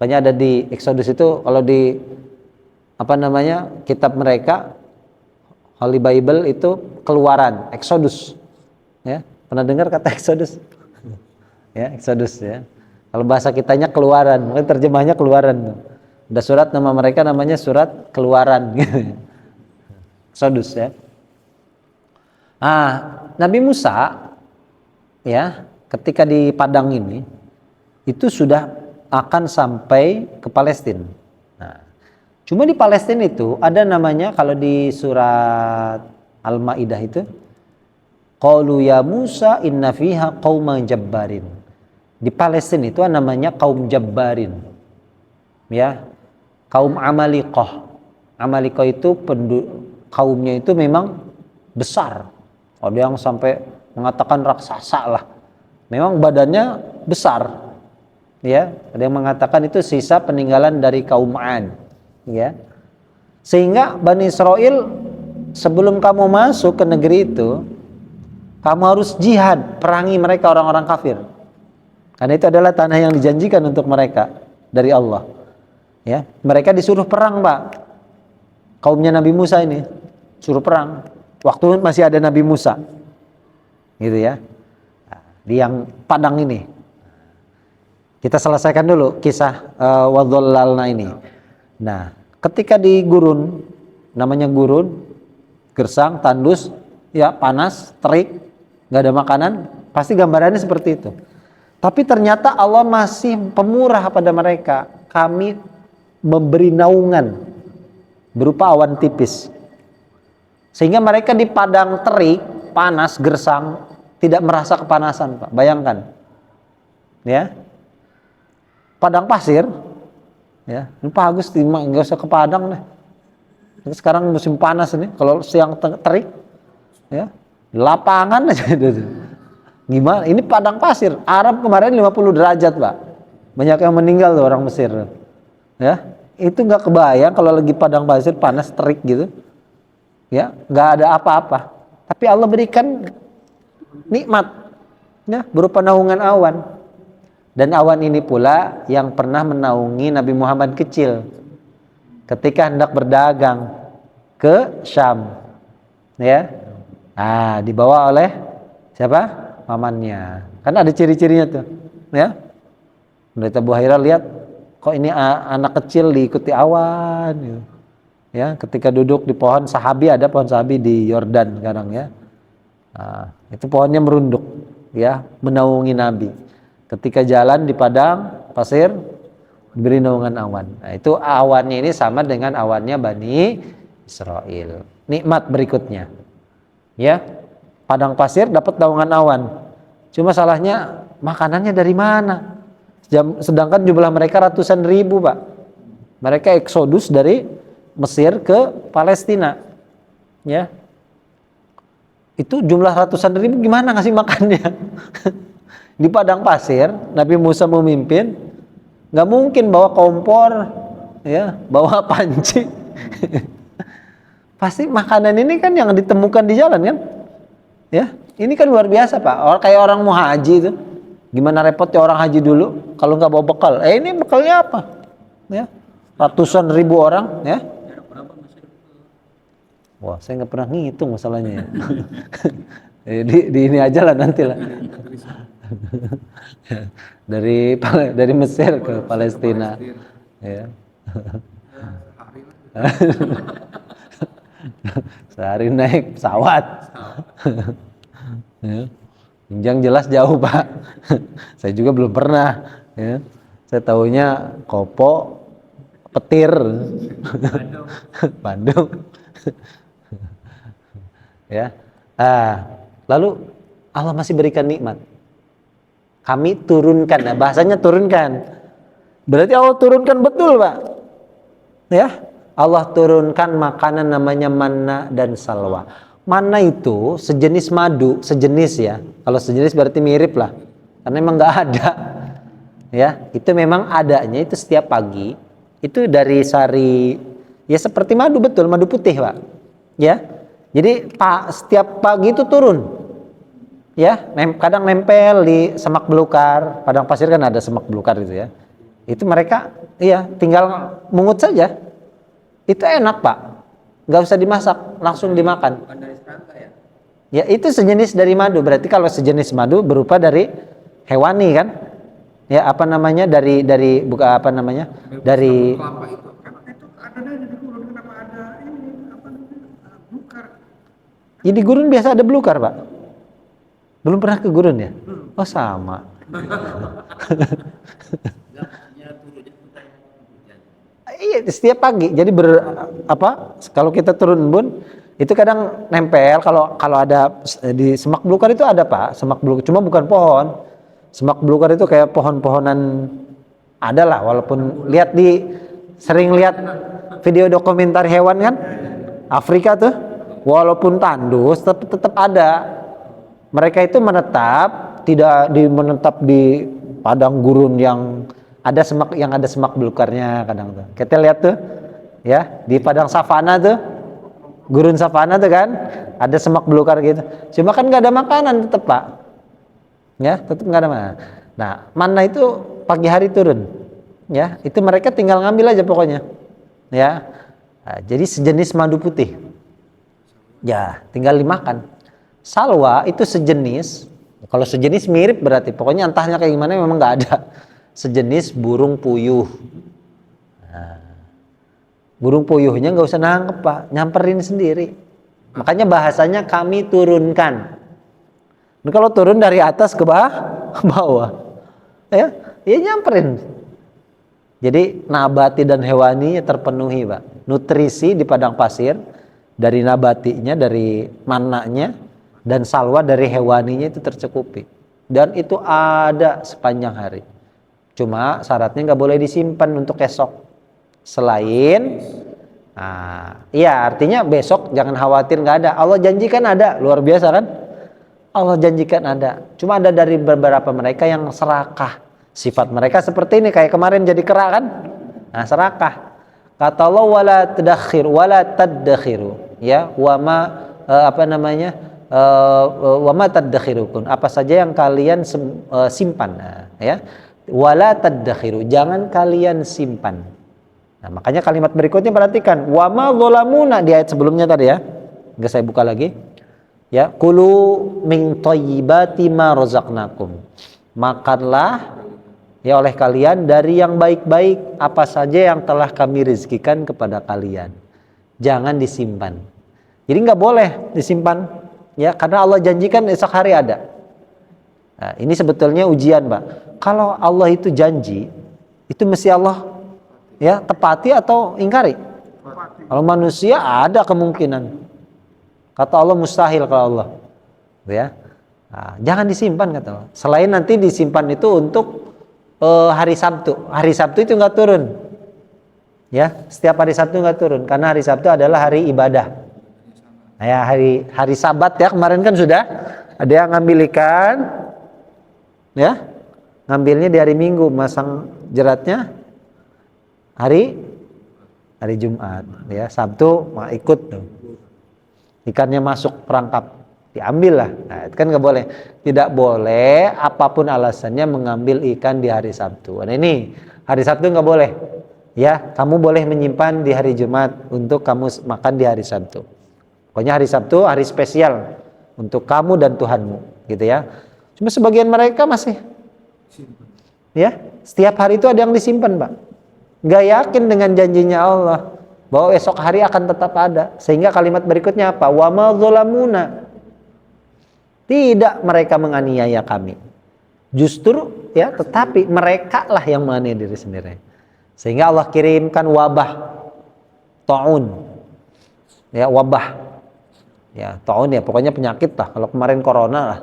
Banyak ada di Exodus itu kalau di kitab mereka Holy Bible itu Keluaran, Exodus. Ya, pernah dengar kata Exodus? Ya, Exodus ya. Kalau bahasa kitanya Keluaran, mungkin terjemahnya Keluaran. Ada surat nama mereka namanya surat Keluaran. Exodus ya. Nabi Musa ya, ketika di Padang ini itu sudah akan sampai ke Palestina. Cuma di Palestina itu ada namanya kalau di surat Al-Maidah itu qalu ya Musa inna fiha qauman jabbarin. Di Palestina itu namanya kaum Jabbarin. Ya. Kaum Amaliqah. Amaliqah itu kaumnya itu memang besar. Ada yang sampai mengatakan raksasa lah. Memang badannya besar. Ya, ada yang mengatakan itu sisa peninggalan dari kaum Ad. Ya. Sehingga Bani Israel sebelum kamu masuk ke negeri itu, kamu harus jihad, perangi mereka orang-orang kafir. Karena itu adalah tanah yang dijanjikan untuk mereka dari Allah. Ya, mereka disuruh perang, Pak. Kaumnya Nabi Musa ini suruh perang. Waktu masih ada Nabi Musa. Gitu ya. Di yang Padang ini. Kita selesaikan dulu kisah wadhallalna ini. Nah, ketika di gurun, namanya gurun, gersang, tandus, ya panas, terik, nggak ada makanan, pasti gambarannya seperti itu. Tapi ternyata Allah masih pemurah pada mereka. Kami memberi naungan berupa awan tipis, sehingga mereka di padang terik, panas, gersang, tidak merasa kepanasan, Pak. Bayangkan, ya, padang pasir, ya, Pak Agus nggak usah ke Padang deh. Sekarang musim panas ini, kalau siang terik, ya, lapangan aja. Gimana? Ini padang pasir. Arab kemarin 50 derajat, Pak. Banyak yang meninggal tuh orang Mesir. Ya, itu nggak kebayang kalau lagi padang pasir panas terik gitu. Ya, nggak ada apa-apa. Tapi Allah berikan nikmat, ya, berupa naungan awan. Dan awan ini pula yang pernah menaungi Nabi Muhammad kecil ketika hendak berdagang ke Syam. Ya. Dibawa oleh siapa? Pamannya. Kan ada ciri-cirinya tuh, ya. Pendeta Buhaira lihat, kok ini anak kecil diikuti awan gitu. Ya, ketika duduk di pohon sahabi, ada pohon sahabi di Yordan sekarang ya. Itu pohonnya merunduk, ya, menaungi Nabi. Ketika jalan di padang pasir, diberi naungan awan. Nah, itu awannya ini sama dengan awannya Bani Israel. Nikmat berikutnya, ya, padang pasir dapat naungan awan. Cuma salahnya makanannya dari mana? Sedangkan jumlah mereka ratusan ribu, Pak. Mereka eksodus dari Mesir ke Palestina, ya. Itu jumlah ratusan ribu gimana ngasih makannya? Di padang pasir, Nabi Musa memimpin, nggak mungkin bawa kompor, ya, bawa panci. Pasti makanan ini kan yang ditemukan di jalan kan, ya. Ini kan luar biasa, Pak. Kayak orang mau haji itu, gimana repotnya orang haji dulu kalau nggak bawa bekal. Ini bekalnya apa? Ya, ratusan ribu orang, ya. Wah, saya nggak pernah ngitung masalahnya. Ya. di ini aja lah nanti lah. dari Mesir ke Palestina, ya. Sehari naik pesawat. Ya. Yang jelas jauh, Pak. Saya juga belum pernah, ya. Saya tahunya Kopo, Petir, Bandung. Ya. Lalu Allah masih berikan nikmat. Kami turunkan, nah bahasanya turunkan. Berarti Allah turunkan betul, Pak. Ya, Allah turunkan makanan namanya manna dan salwa. Manna itu sejenis madu, sejenis ya. Kalau sejenis berarti mirip lah, karena memang nggak ada. Ya, itu memang adanya itu setiap pagi. Itu dari sari, ya seperti madu betul, madu putih, Pak. Ya, jadi setiap pagi itu turun. Ya, kadang nempel di semak belukar, padang pasir kan ada semak belukar itu ya. Itu mereka, iya, tinggal mungut saja. Itu enak, Pak. Nggak usah dimasak, langsung dimakan. Bukan dari serangga ya? Ya, itu sejenis dari madu. Berarti kalau sejenis madu berupa dari hewani kan? Ya, apa namanya? Dari bukan apa namanya? Dari Kelapa itu. Emang itu ada di gurun, kenapa ada ini apa namanya bukar? ya, di gurun biasa ada belukar, Pak. Belum pernah ke gurun ya? Oh, sama. Iya, setiap pagi. Jadi kalau kita turun embun, itu kadang nempel kalau ada di semak belukar itu ada, Pak, semak belukar. Cuma bukan pohon. Semak belukar itu kayak pohon-pohonan ada lah, walaupun sering lihat video dokumenter hewan kan? Afrika tuh, walaupun tandus tetap ada. Mereka itu tidak menetap di padang gurun yang ada semak belukarnya kadang tuh. Kita lihat tuh, ya, di padang savana tuh, gurun savana tuh kan, ada semak belukar gitu. Cuma kan nggak ada makanan tetap, Pak. Ya, tetap nggak ada makanan. Nah, manna itu pagi hari turun, ya, itu mereka tinggal ngambil aja pokoknya, ya. Nah, jadi sejenis madu putih, ya, tinggal dimakan. Salwa itu sejenis, kalau sejenis mirip berarti pokoknya entahnya kayak gimana memang nggak ada. Sejenis burung puyuh. Nah, burung puyuhnya nggak usah nangkep, Pak, nyamperin sendiri. Makanya bahasanya kami turunkan. Nah, kalau turun dari atas ke bawah, ya nyamperin. Jadi nabati dan hewaninya terpenuhi, Pak. Nutrisi di padang pasir dari nabatinya, dari mananya, dan salwa dari hewaninya itu tercukupi. Dan itu ada sepanjang hari. Cuma syaratnya nggak boleh disimpan untuk esok. Selain, iya, artinya besok jangan khawatir nggak ada. Allah janjikan ada, luar biasa kan? Allah janjikan ada. Cuma ada dari beberapa mereka yang serakah. Sifat mereka seperti ini, kayak kemarin jadi kera kan? Nah, serakah. Kata Allah, wala tadakhiru, ya, wama tadakhirukun, apa saja yang kalian simpan, ya, wala tadakhiru, jangan kalian simpan. Nah, makanya kalimat berikutnya perhatikan, wama zolamuna di ayat sebelumnya tadi ya, nggak saya buka lagi, ya, kulu min thayyibati ma razaqnakum, makanlah ya oleh kalian dari yang baik-baik apa saja yang telah kami rezekikan kepada kalian, jangan disimpan. Jadi nggak boleh disimpan. Ya, karena Allah janjikan esok hari ada. Nah, ini sebetulnya ujian, Pak. Kalau Allah itu janji, itu mesti Allah ya tepati atau ingkari? Kalau manusia ada kemungkinan. Kata Allah mustahil kalau Allah. Ya. Nah, jangan disimpan kata Allah. Selain nanti disimpan itu untuk hari Sabtu. Hari Sabtu itu nggak turun. Ya, setiap hari Sabtu nggak turun karena hari Sabtu adalah hari ibadah. Nah, ya hari Sabat ya kemarin kan sudah ada yang ngambil ikan, ya, ngambilnya di hari Minggu, masang jeratnya hari Jumat, ya Sabtu mau ikut tuh. Ikannya masuk perangkap, diambil lah. Nah, itu kan nggak boleh. Tidak boleh apapun alasannya mengambil ikan di hari Sabtu. Nah ini hari Sabtu nggak boleh. Ya, kamu boleh menyimpan di hari Jumat untuk kamu makan di hari Sabtu. Pokoknya hari Sabtu hari spesial untuk kamu dan Tuhanmu, gitu ya. Cuma sebagian mereka masih, ya, setiap hari itu ada yang disimpan, Pak. Nggak yakin dengan janjinya Allah bahwa esok hari akan tetap ada. Sehingga kalimat berikutnya apa? Wa ma dzalamuna. Tidak mereka menganiaya kami. Justru ya, tetapi mereka lah yang menganiaya diri sendiri. Sehingga Allah kirimkan wabah taun. Ya, wabah. Ya, taun ya pokoknya penyakit lah. Kalau kemarin corona lah.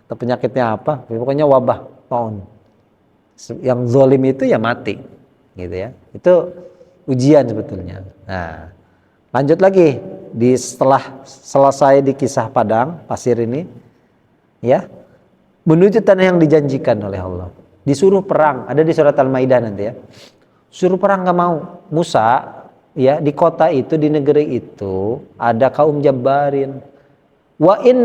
Atau penyakitnya apa? Pokoknya wabah taun. Yang zalim itu ya mati. Gitu ya. Itu ujian sebetulnya. Nah, lanjut lagi setelah selesai di kisah padang pasir ini, ya, menuju tanah yang dijanjikan oleh Allah. Disuruh perang, ada di surat Al-Maidah nanti ya. Suruh perang nggak mau. Musa, ya, di kota itu, di negeri itu ada kaum jabbarin.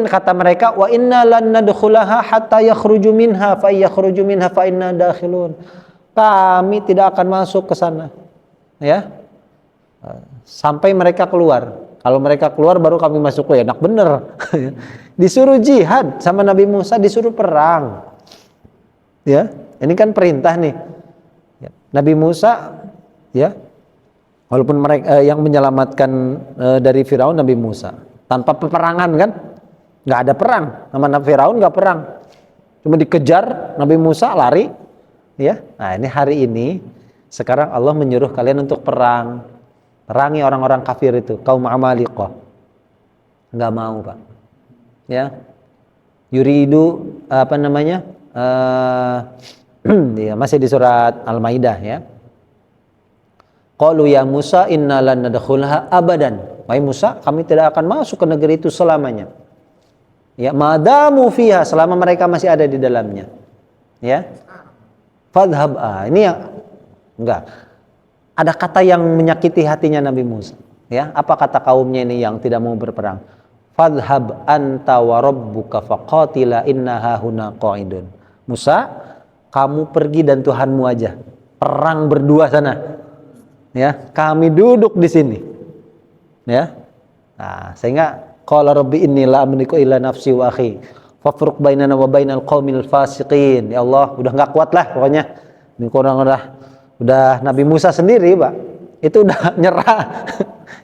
Kata mereka, wa inna lan nadkhulaha hatta yakhruju minha fa yakhruju minha fa inna dakhilun. Kami tidak akan masuk ke sana. Ya, sampai mereka keluar. Kalau mereka keluar baru kami masuk. Enak bener. Disuruh jihad sama Nabi Musa, disuruh perang. Ya, ini kan perintah nih. Ya, Nabi Musa, ya, walaupun mereka yang menyelamatkan dari Firaun Nabi Musa, tanpa peperangan kan, nggak ada perang sama Nabi Firaun, nggak perang, cuma dikejar Nabi Musa lari. Ya, nah ini hari ini. Sekarang Allah menyuruh kalian untuk perang. Perangi orang-orang kafir itu, kaum Amaliqah. Enggak mau, Pak. Ya. Yuridu apa namanya? Ya, masih di surat Al-Maidah ya. Qalu ya Musa inna lan nadkhulha abadan. Wahai Musa, kami tidak akan masuk ke negeri itu selamanya. Ya, madamu fiha, selama mereka masih ada di dalamnya. Ya. Fadhhab. Ini yang enggak. Ada kata yang menyakiti hatinya Nabi Musa. Ya, apa kata kaumnya ini yang tidak mau berperang? Fadhhab anta wa rabbuka faqatila inna hahuna qa'idun. Musa, kamu pergi dan Tuhanmu aja. Perang berdua sana. Ya, kami duduk di sini. Ya. Nah, sehingga qala rabbi inni la amliku illa nafsi wa akhi. Fafruq bainana wa bainal qaumil fasiqin. Ya Allah, udah enggak kuat lah pokoknya. Ini kurang udah Nabi Musa sendiri, Pak. Itu udah nyerah.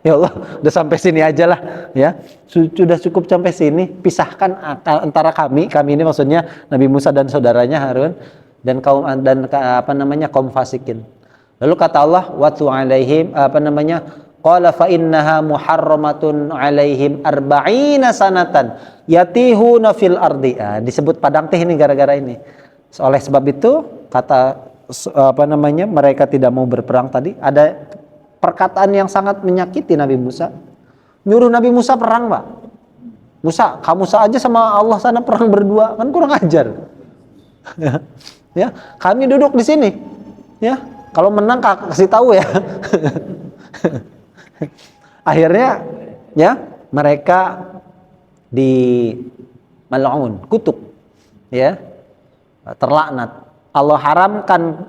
Ya Allah, udah sampai sini aja lah, ya. Sudah cukup sampai sini. Pisahkan antara kami ini maksudnya Nabi Musa dan saudaranya Harun dan kaum kaum fasikin. Lalu kata Allah, watu alaihim qala fa innaha muharramatun alaihim arba'ina sanatan yatihuna fil ardi. Disebut padang teh ini gara-gara ini. Oleh sebab itu kata mereka tidak mau berperang tadi, ada perkataan yang sangat menyakiti Nabi Musa. Nyuruh Nabi Musa perang, Pak. Musa, kamu aja sama Allah sana perang berdua, kan kurang ajar. Ya, kami duduk di sini. Ya, kalau menang kasih tahu ya. Akhirnya ya, mereka di mal'un, kutuk. Ya. Terlaknat. Allah haramkan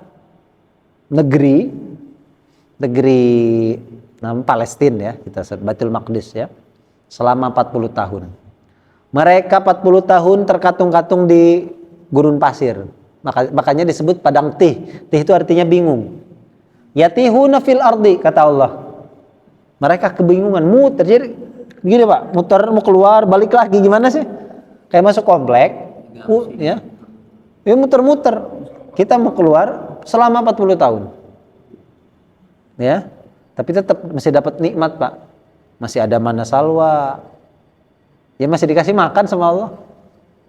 negeri Palestina ya, kita sebut Baitul Maqdis ya, selama 40 tahun. Mereka 40 tahun terkatung-katung di gurun pasir. Makanya disebut padang tih. Tih itu artinya bingung. Yatihuna fil ardi, kata Allah. Mereka kebingungan, muter. Jadi gini, Pak, muter mau keluar, balik lagi gimana sih? Kayak masuk komplek, ya. Ya muter-muter. Kita mau keluar selama 40 tahun. Ya. Tapi tetap masih dapat nikmat, Pak. Masih ada mana salwa. Ya masih dikasih makan sama Allah.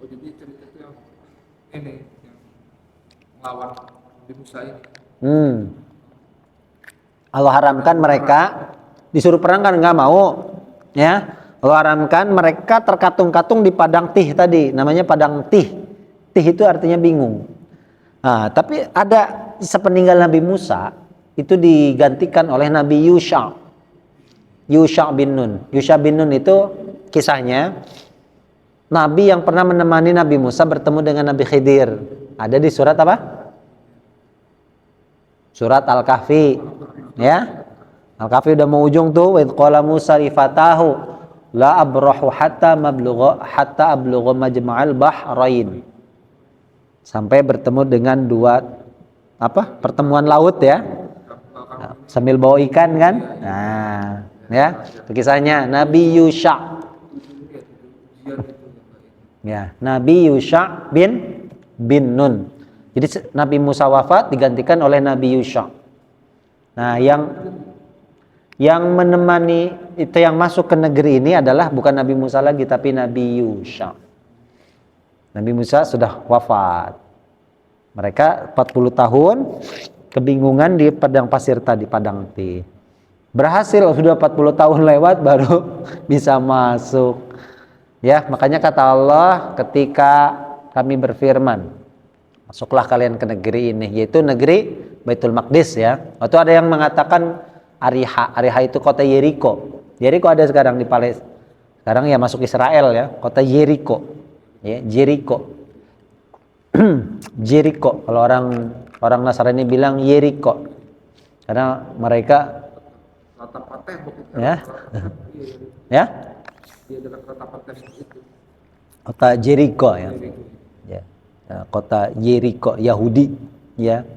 Oh, jadi cerita itu yang ini yang melawan Nabi Musa ini. Allah haramkan mereka disuruh perang kan nggak mau, ya. Allah haramkan mereka terkatung-katung di padang tih tadi, namanya padang tih. Tih itu artinya bingung. Nah, tapi ada sepeninggal Nabi Musa itu digantikan oleh Nabi Yusha. Yusha bin Nun. Yusha bin Nun itu kisahnya Nabi yang pernah menemani Nabi Musa bertemu dengan Nabi Khidir. Ada di surat apa? Surat Al-Kahfi. Ya. Al-Kahfi udah mau ujung tuh. Wa idh qala Musa li fatahu la abrahu hatta ablugha majma'al bahrain. Sampai bertemu dengan dua pertemuan laut ya. Sambil bawa ikan kan? Nah, ya. Itu kisahnya Nabi Yusha. Ya, Nabi Yusha bin Nun. Jadi Nabi Musa wafat digantikan oleh Nabi Yusha. Nah, yang menemani itu yang masuk ke negeri ini adalah bukan Nabi Musa lagi tapi Nabi Yusha. Nabi Musa sudah wafat. Mereka 40 tahun kebingungan di padang pasir tadi, padang tih. Berhasil sudah 40 tahun lewat baru bisa masuk. Ya, makanya kata Allah ketika kami berfirman, masuklah kalian ke negeri ini, yaitu negeri Baitul Maqdis ya. Atau ada yang mengatakan Ariha. Ariha itu kota Yeriko. Yeriko ada sekarang di Palestina. Sekarang ya masuk Israel ya, kota Yeriko. Ya, Jericho. Jericho. Kalau orang Nasrani bilang Yeriko. Karena mereka ya. Ya. Dia adalah kota Pates itu. Kota Jericho ya. Ya. Kota Jericho Yahudi ya.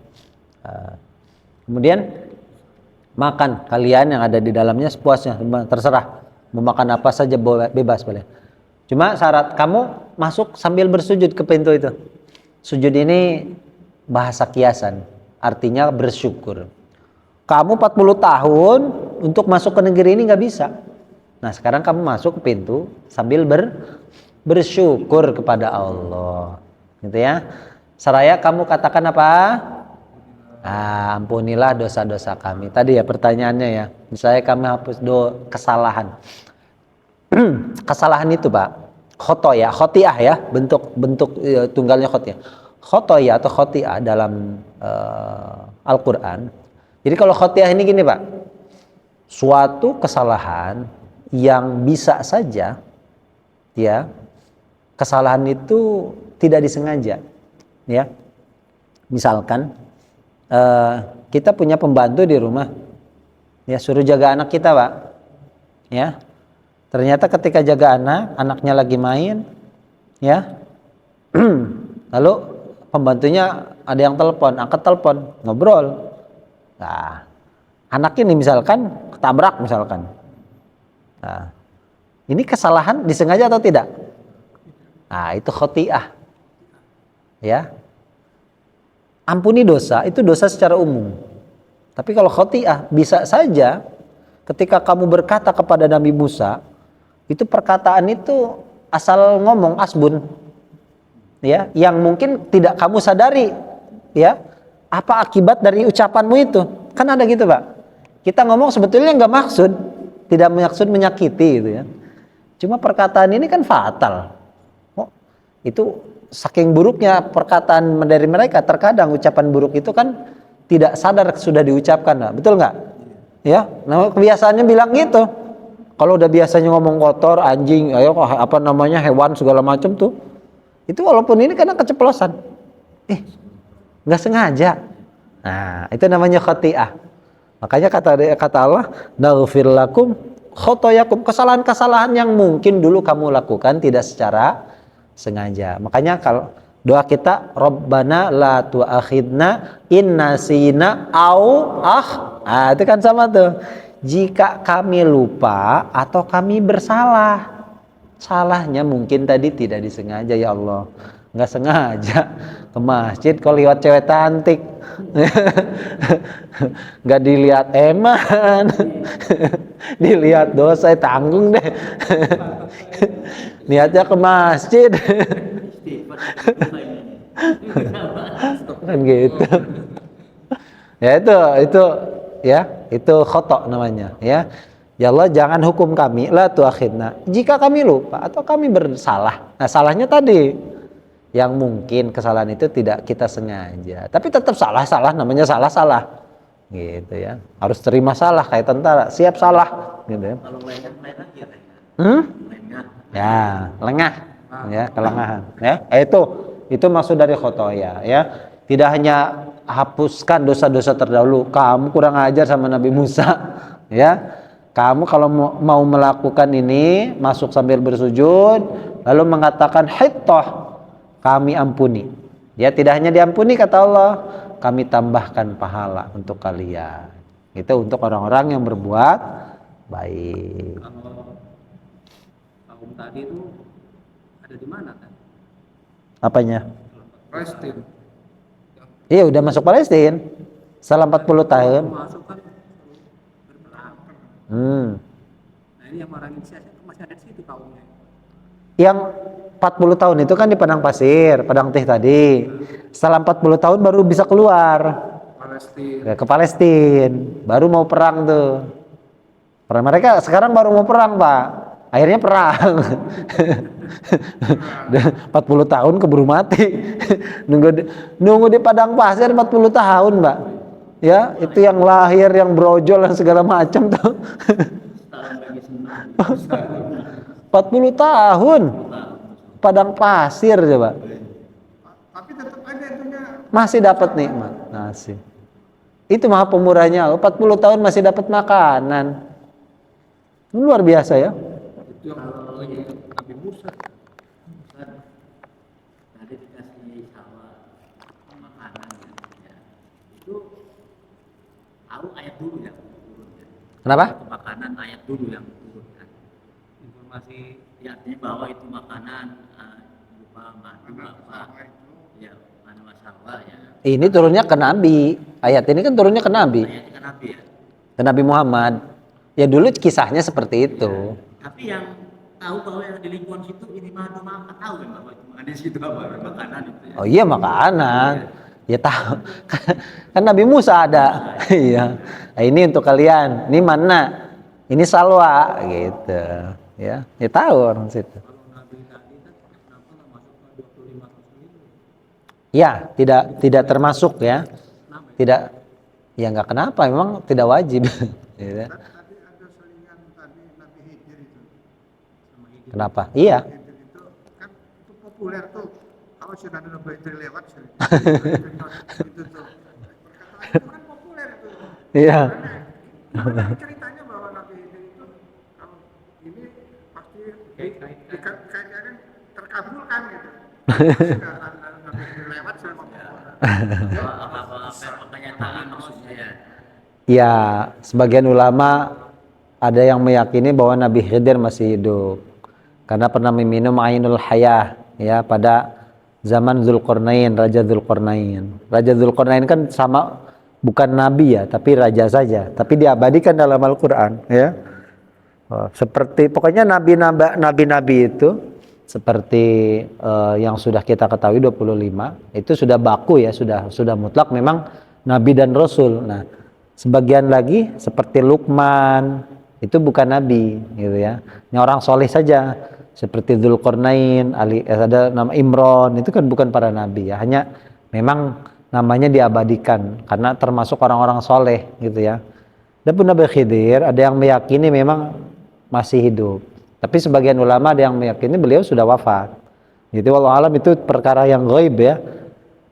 Kemudian makan kalian yang ada di dalamnya sepuasnya, terserah mau makan apa saja bebas boleh. Cuma syarat kamu masuk sambil bersujud ke pintu itu. Sujud ini bahasa kiasan, artinya bersyukur. Kamu 40 tahun untuk masuk ke negeri ini nggak bisa. Nah sekarang kamu masuk ke pintu sambil bersyukur kepada Allah, gitu ya. Seraya kamu katakan apa? Ampunilah dosa-dosa kami. Tadi ya pertanyaannya ya. Misalnya kami hapus kesalahan. Kesalahan itu Pak, khotiah ya, bentuk tunggalnya khotiah. Khotoya atau khotiah dalam Al-Quran. Jadi kalau khotiah ini gini Pak, suatu kesalahan yang bisa saja ya, kesalahan itu tidak disengaja ya. Misalkan kita punya pembantu di rumah ya, suruh jaga anak kita Pak ya. Ternyata ketika jaga anaknya lagi main ya, lalu pembantunya ada yang telepon, angkat telepon, ngobrol. Nah, anak ini misalkan ketabrak misalkan. Nah, ini kesalahan disengaja atau tidak? Nah, itu khotiah. Ya. Ampuni dosa, itu dosa secara umum. Tapi kalau khotiah, bisa saja ketika kamu berkata kepada Nabi Musa, itu perkataan itu asal ngomong asbun. Ya, yang mungkin tidak kamu sadari ya, apa akibat dari ucapanmu itu. Kan ada gitu Pak. Kita ngomong sebetulnya nggak maksud, tidak maksud menyakiti gitu ya. Cuma perkataan ini kan fatal. Oh, itu saking buruknya perkataan dari mereka, terkadang ucapan buruk itu kan tidak sadar sudah diucapkan, nah, betul nggak? Ya, nah kebiasaannya bilang gitu. Kalau udah biasanya ngomong kotor, anjing, ayo apa namanya hewan segala macam tuh, itu walaupun ini karena keceplosan, nggak sengaja. Nah, itu namanya khotiah. Makanya kata Allah, naghfir lakum khotoyakum, kesalahan-kesalahan yang mungkin dulu kamu lakukan tidak secara sengaja. Makanya kalau doa kita, Rabbana la tu'akhidna in nasina au itu kan sama tuh. Jika kami lupa atau kami bersalah, salahnya mungkin tadi tidak disengaja ya Allah. nggak sengaja ke masjid kalau lihat cewek cantik. Nggak dilihat eman. Dilihat dosa, tanggung deh. Niatnya ke masjid. Kan gitu. Ya itu khotok namanya ya. Ya Allah jangan hukum kami la tuakhidna jika kami lupa atau kami bersalah. Nah, salahnya tadi yang mungkin kesalahan itu tidak kita sengaja, tapi tetap salah namanya salah gitu ya. Harus terima salah kayak tentara, siap salah gitu ya. Kalau lengah ya. Lengah. Ya, lengah ya, kelengahan ya. Itu maksud dari khotoya ya. Tidak hanya hapuskan dosa-dosa terdahulu. Kamu kurang ajar sama Nabi Musa ya. Kamu kalau mau melakukan ini masuk sambil bersujud lalu mengatakan hittah, kami ampuni. Ya, tidak hanya diampuni kata Allah, kami tambahkan pahala untuk kalian. Itu untuk orang-orang yang berbuat baik. Kalau kaum tadi itu ada di mana kan? Apanya? Palestina. Iya, udah masuk Palestina. Setelah 40 tahun. Masuk kan berperang. Nah ini yang orang Indonesia masih ada di situ kaumnya. Yang 40 tahun itu kan di padang pasir, padang teh tadi. Setelah 40 tahun baru bisa keluar Palestina. ke Palestina. Baru mau perang tuh. Perang mereka sekarang baru mau perang, Pak. Akhirnya perang. 40 tahun keburu mati. nunggu di padang pasir 40 tahun, Mbak. Ya, itu yang lahir, yang brojol dan segala macam tuh. 40 tahun padang pasir coba. Tapi tetap aja itunya Masih dapat nikmat. Masih. Itu maha pemurahnya. 40 tahun masih dapat makanan. Luar biasa ya. Itu yang lagi Nabi Musa. Tadi dikasih sawah makanan ya. Itu tahu ayat dulu yang turun ya. Kenapa? Makanan ayat dulu yang turun kan. Informasi ya, artinya bahwa itu makanan berupa madu apa ya, madu sawah ya. Ini turunnya ke Nabi. Ayat ini kan turunnya ke Nabi. Ayatnya kan Nabi ya. Ke Nabi Muhammad. Ya dulu kisahnya seperti itu. Tapi yang tahu bahwa yang di lingkungan situ ini madu makan, tahu kan bahwa itu di situ apa makanan itu ya. Oh iya makanan. Ya tahu. Kan Nabi Musa ada. Iya. Nah, ini untuk kalian. Ini mana? Ini salwa gitu. Ya tahu orang situ. Kalau Nabi tadi kan kenapa nggak masuk ke 25 rasul itu? Ya, tidak termasuk ya. Tidak, ya nggak kenapa, memang tidak wajib. Gitu. kan tadi ada selingan tadi Nabi Hijr itu. Kenapa? Iya. Hijr itu kan itu populer tuh. Kalau sudah ada Nabi Hijr lewat itu tuh. Perkataan itu kan populer tuh. Iya. Karena ceritanya bahwa Nabi Hijr itu kalau ini pasti kayaknya terkabulkan gitu. Sudah ada Nabi Hijr lewat selama Apa kenyataan maksudnya ya. Ya, sebagian ulama ada yang meyakini bahwa Nabi Khidir masih hidup karena pernah meminum ainul hayah ya pada zaman Dzulqarnain, Raja Dzulqarnain. Raja Dzulqarnain kan sama, bukan nabi ya, tapi raja saja, tapi diabadikan dalam Al-Qur'an ya. Seperti pokoknya nabi-nabi itu seperti yang sudah kita ketahui 25 itu sudah baku ya, sudah mutlak memang nabi dan rasul. Nah, sebagian lagi seperti Luqman itu bukan nabi gitu ya. Ini orang soleh saja seperti Dzulqarnain, ada nama Imron, itu kan bukan para nabi ya. Hanya memang namanya diabadikan karena termasuk orang-orang soleh gitu ya. Dan pun Nabi Khidir ada yang meyakini memang masih hidup. Tapi sebagian ulama ada yang meyakini beliau sudah wafat. Jadi wallahu alam itu perkara yang ghaib ya.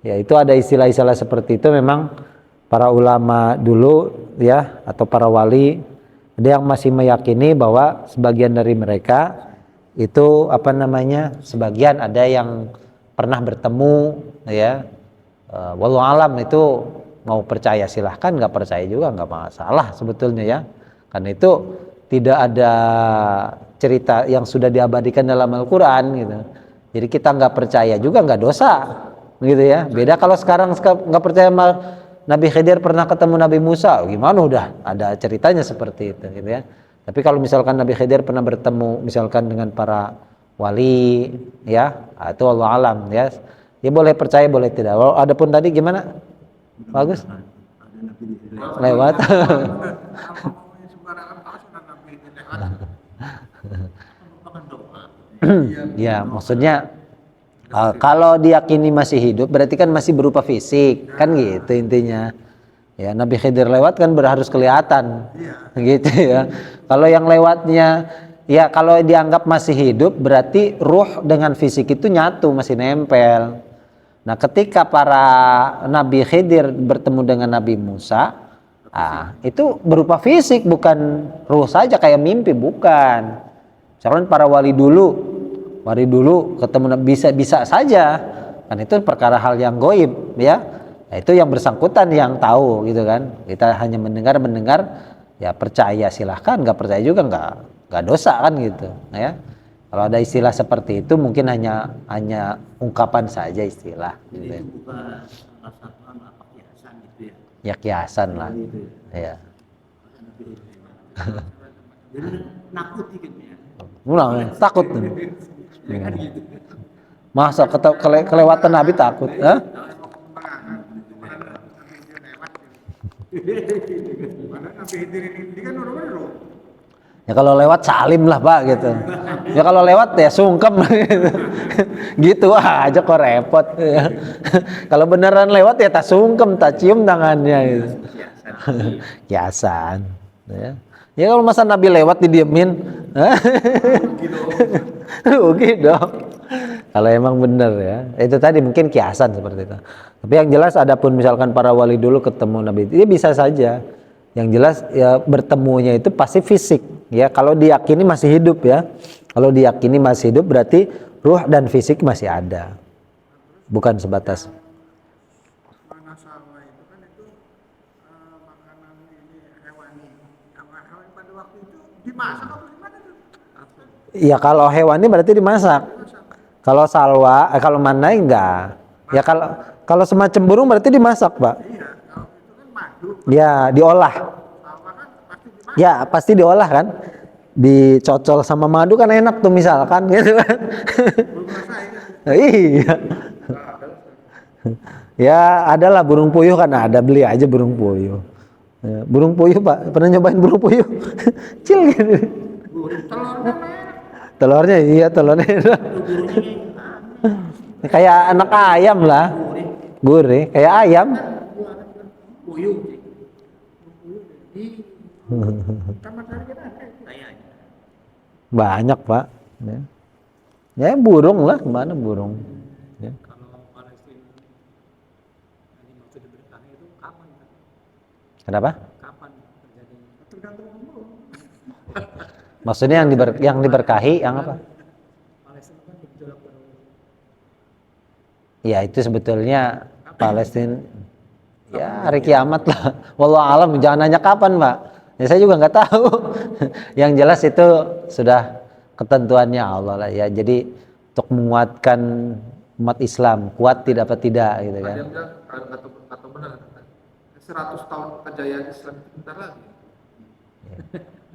Ya itu ada istilah-istilah seperti itu memang para ulama dulu ya atau para wali ada yang masih meyakini bahwa sebagian dari mereka itu sebagian ada yang pernah bertemu ya. Wallahu alam itu mau percaya silahkan, nggak percaya juga nggak masalah sebetulnya ya. Karena itu tidak ada cerita yang sudah diabadikan dalam Al-Quran gitu. Jadi kita nggak percaya juga nggak dosa, gitu ya. Beda kalau sekarang nggak percaya sama Nabi Khidir pernah ketemu Nabi Musa, gimana udah ada ceritanya seperti itu, gitu ya. Tapi kalau misalkan Nabi Khidir pernah bertemu misalkan dengan para wali, ya, itu Allah alam, ya. Ya boleh percaya, boleh tidak. Adapun tadi gimana? Bagus. Lewat. Ya, maksudnya kalau diyakini masih hidup berarti kan masih berupa fisik, kan gitu intinya. Ya, Nabi Khidir lewat kan harus kelihatan. Gitu ya. Kalau yang lewatnya ya kalau dianggap masih hidup berarti ruh dengan fisik itu nyatu, masih nempel. Nah, ketika para Nabi Khidir bertemu dengan Nabi Musa, itu berupa fisik, bukan ruh saja kayak mimpi, bukan. Misalkan para wali dulu ketemu bisa saja, kan itu perkara hal yang goib, ya. Nah, itu yang bersangkutan yang tahu, gitu kan. Kita hanya mendengar, ya percaya silahkan, nggak percaya juga nggak dosa kan gitu, ya. Kalau ada istilah seperti itu mungkin hanya ungkapan saja istilah. Jadi Gitu. itu bukan salah satu apa kiasan gitu ya. Ya kiasan lah. Gitu ya. Ya. Jadi nakuti gitu ya. Mulai takut. Ya kan gitu. Masa kelewatan Nabi takut? Hah? Nabi Khidir ini kan orang-orang loh. Ya kalau lewat salim lah Pak gitu. Ya kalau lewat ya sungkem gitu. Gitu aja kok repot ya. Kalau beneran lewat ya tak sungkem, tak cium tangannya gitu. Kiasan. Ya. Ya kalau masa Nabi lewat didiemin, rugi dong. Kalau emang bener ya, itu tadi mungkin kiasan seperti itu. Tapi yang jelas adapun misalkan para wali dulu ketemu Nabi, dia bisa saja. Yang jelas ya bertemunya itu pasti fisik ya. Kalau diyakini masih hidup ya. Kalau diyakini masih hidup berarti ruh dan fisik masih ada. Bukan sebatas. Mana salwa itu kan itu makanan ini hewani. Hewan pada waktu itu dimasak apa gimana tuh? Ya kalau hewani berarti dimasak. Kalau salwa, kalau manai enggak. Ya kalau semacam burung berarti dimasak, Pak. Iya, kalau itu kan madu. Ya, diolah. Salwa kan pasti dimasak. Ya, pasti diolah kan. Dicocol sama madu kan enak tuh misalkan gitu kan. Belum rasain. Iya. Ya, adalah burung puyuh kan ada, beli aja burung puyuh. Ya, burung puyuh, Pak. Pernah nyobain burung puyuh? Cil gitu. Telurnya mana? Telurnya iya, telurnya enak. Kayak anak ayam lah. Gurih, kayak ayam. Puyuh. Tamat hari kita ada. Kayaknya. Banyak Pak. Ya, ya burung lah, kemana burung? Ya. Kalau Palestina yang dimaksud diberkahi itu kapan Pak? Kenapa? Kapan terjadinya? Tergantung umur. Maksudnya yang diberkahi, yang apa? Palestina kan bergejolak baru. Ya itu sebetulnya Palestina. Ya hari kiamat lah. Wallahu alam, jangan nanya kapan Pak. Ya saya juga nggak tahu. Yang jelas itu sudah ketentuannya Allah lah ya. Jadi untuk menguatkan umat Islam, kuat tidak apa tidak gitu kan. Ada yang bilang atau benar 100 tahun kejayaan Islam itu bentar lagi.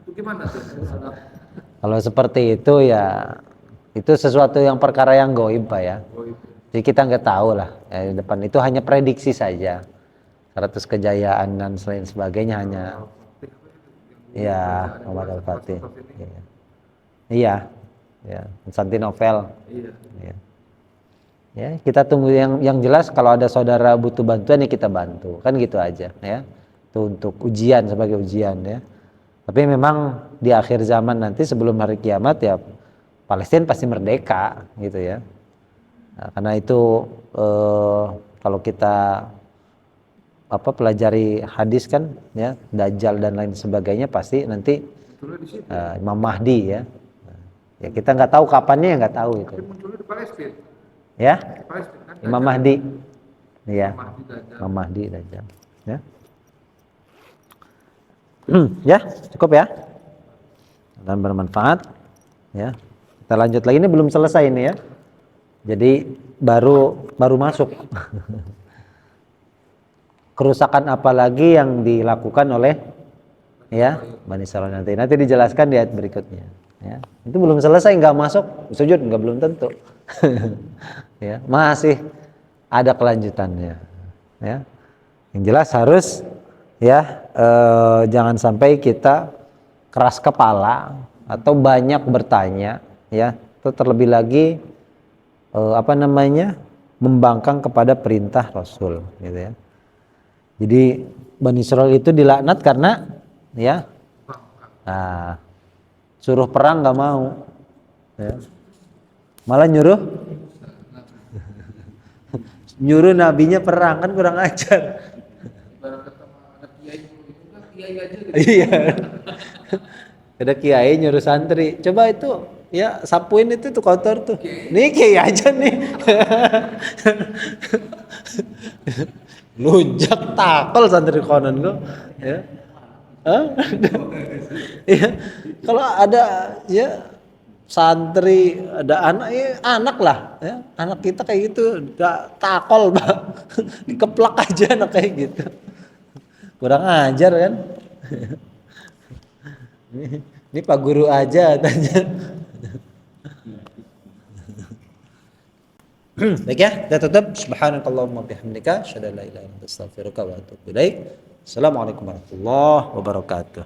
Itu gimana tuh? Kalau seperti itu ya itu sesuatu yang perkara yang gaib Pak ya. Jadi kita nggak tahu lah ya, di depan itu hanya prediksi saja. 100 kejayaan dan selain sebagainya hanya ya Muhammad Al-Fatih. Iya. Iya. Ya, Konstantinopel. Iya. Ya. Ya, kita tunggu yang jelas kalau ada saudara butuh bantuan ya kita bantu. Kan gitu aja ya. Itu untuk ujian sebagai ujian ya. Tapi memang di akhir zaman nanti sebelum hari kiamat ya Palestina pasti merdeka gitu ya. Nah, karena itu kalau kita pelajari hadis kan ya Dajjal dan lain sebagainya pasti nanti Imam Mahdi ya. Ya kita nggak tahu kapannya ya nggak tahu itu. Tapi munculnya di Palestina. Ya Palestina kan Imam Mahdi. Ya Mahdi Dajjal. Imam Mahdi Dajjal. Ya. Ya cukup ya. Dan bermanfaat. Ya kita lanjut lagi ini belum selesai ini ya. Jadi baru masuk. Kerusakan apa lagi yang dilakukan oleh ya Bani Israil nanti dijelaskan di ayat berikutnya. Ya, itu belum selesai nggak masuk sujud nggak belum tentu. Ya, masih ada kelanjutannya. Ya, yang jelas harus ya jangan sampai kita keras kepala atau banyak bertanya ya, atau terlebih lagi membangkang kepada perintah Rasul gitu ya. Jadi Bani Israil itu dilaknat karena ya suruh perang nggak mau ya. Malah nyuruh nabinya perang, kan kurang ajar. Iya. Ada kiai nyuruh santri, coba itu ya sapuin itu tuh kotor tuh. Nih kiai aja nih. Lunjak takel santri konon kok. Ya. Ya. Kalau ada ya santri, ada anak lah ya. Anak kita kayak gitu, udah takol, Pak. Dikeplak aja anak kayak gitu. Kurang ajar kan? Ini Pak Guru aja tanya. Baik ya, kita tutup. Subhanakallahumma bihamdika, asyhadu an la ilaha illa anta, astaghfiruka wa atubu ilaik. Assalamualaikum warahmatullahi wabarakatuh.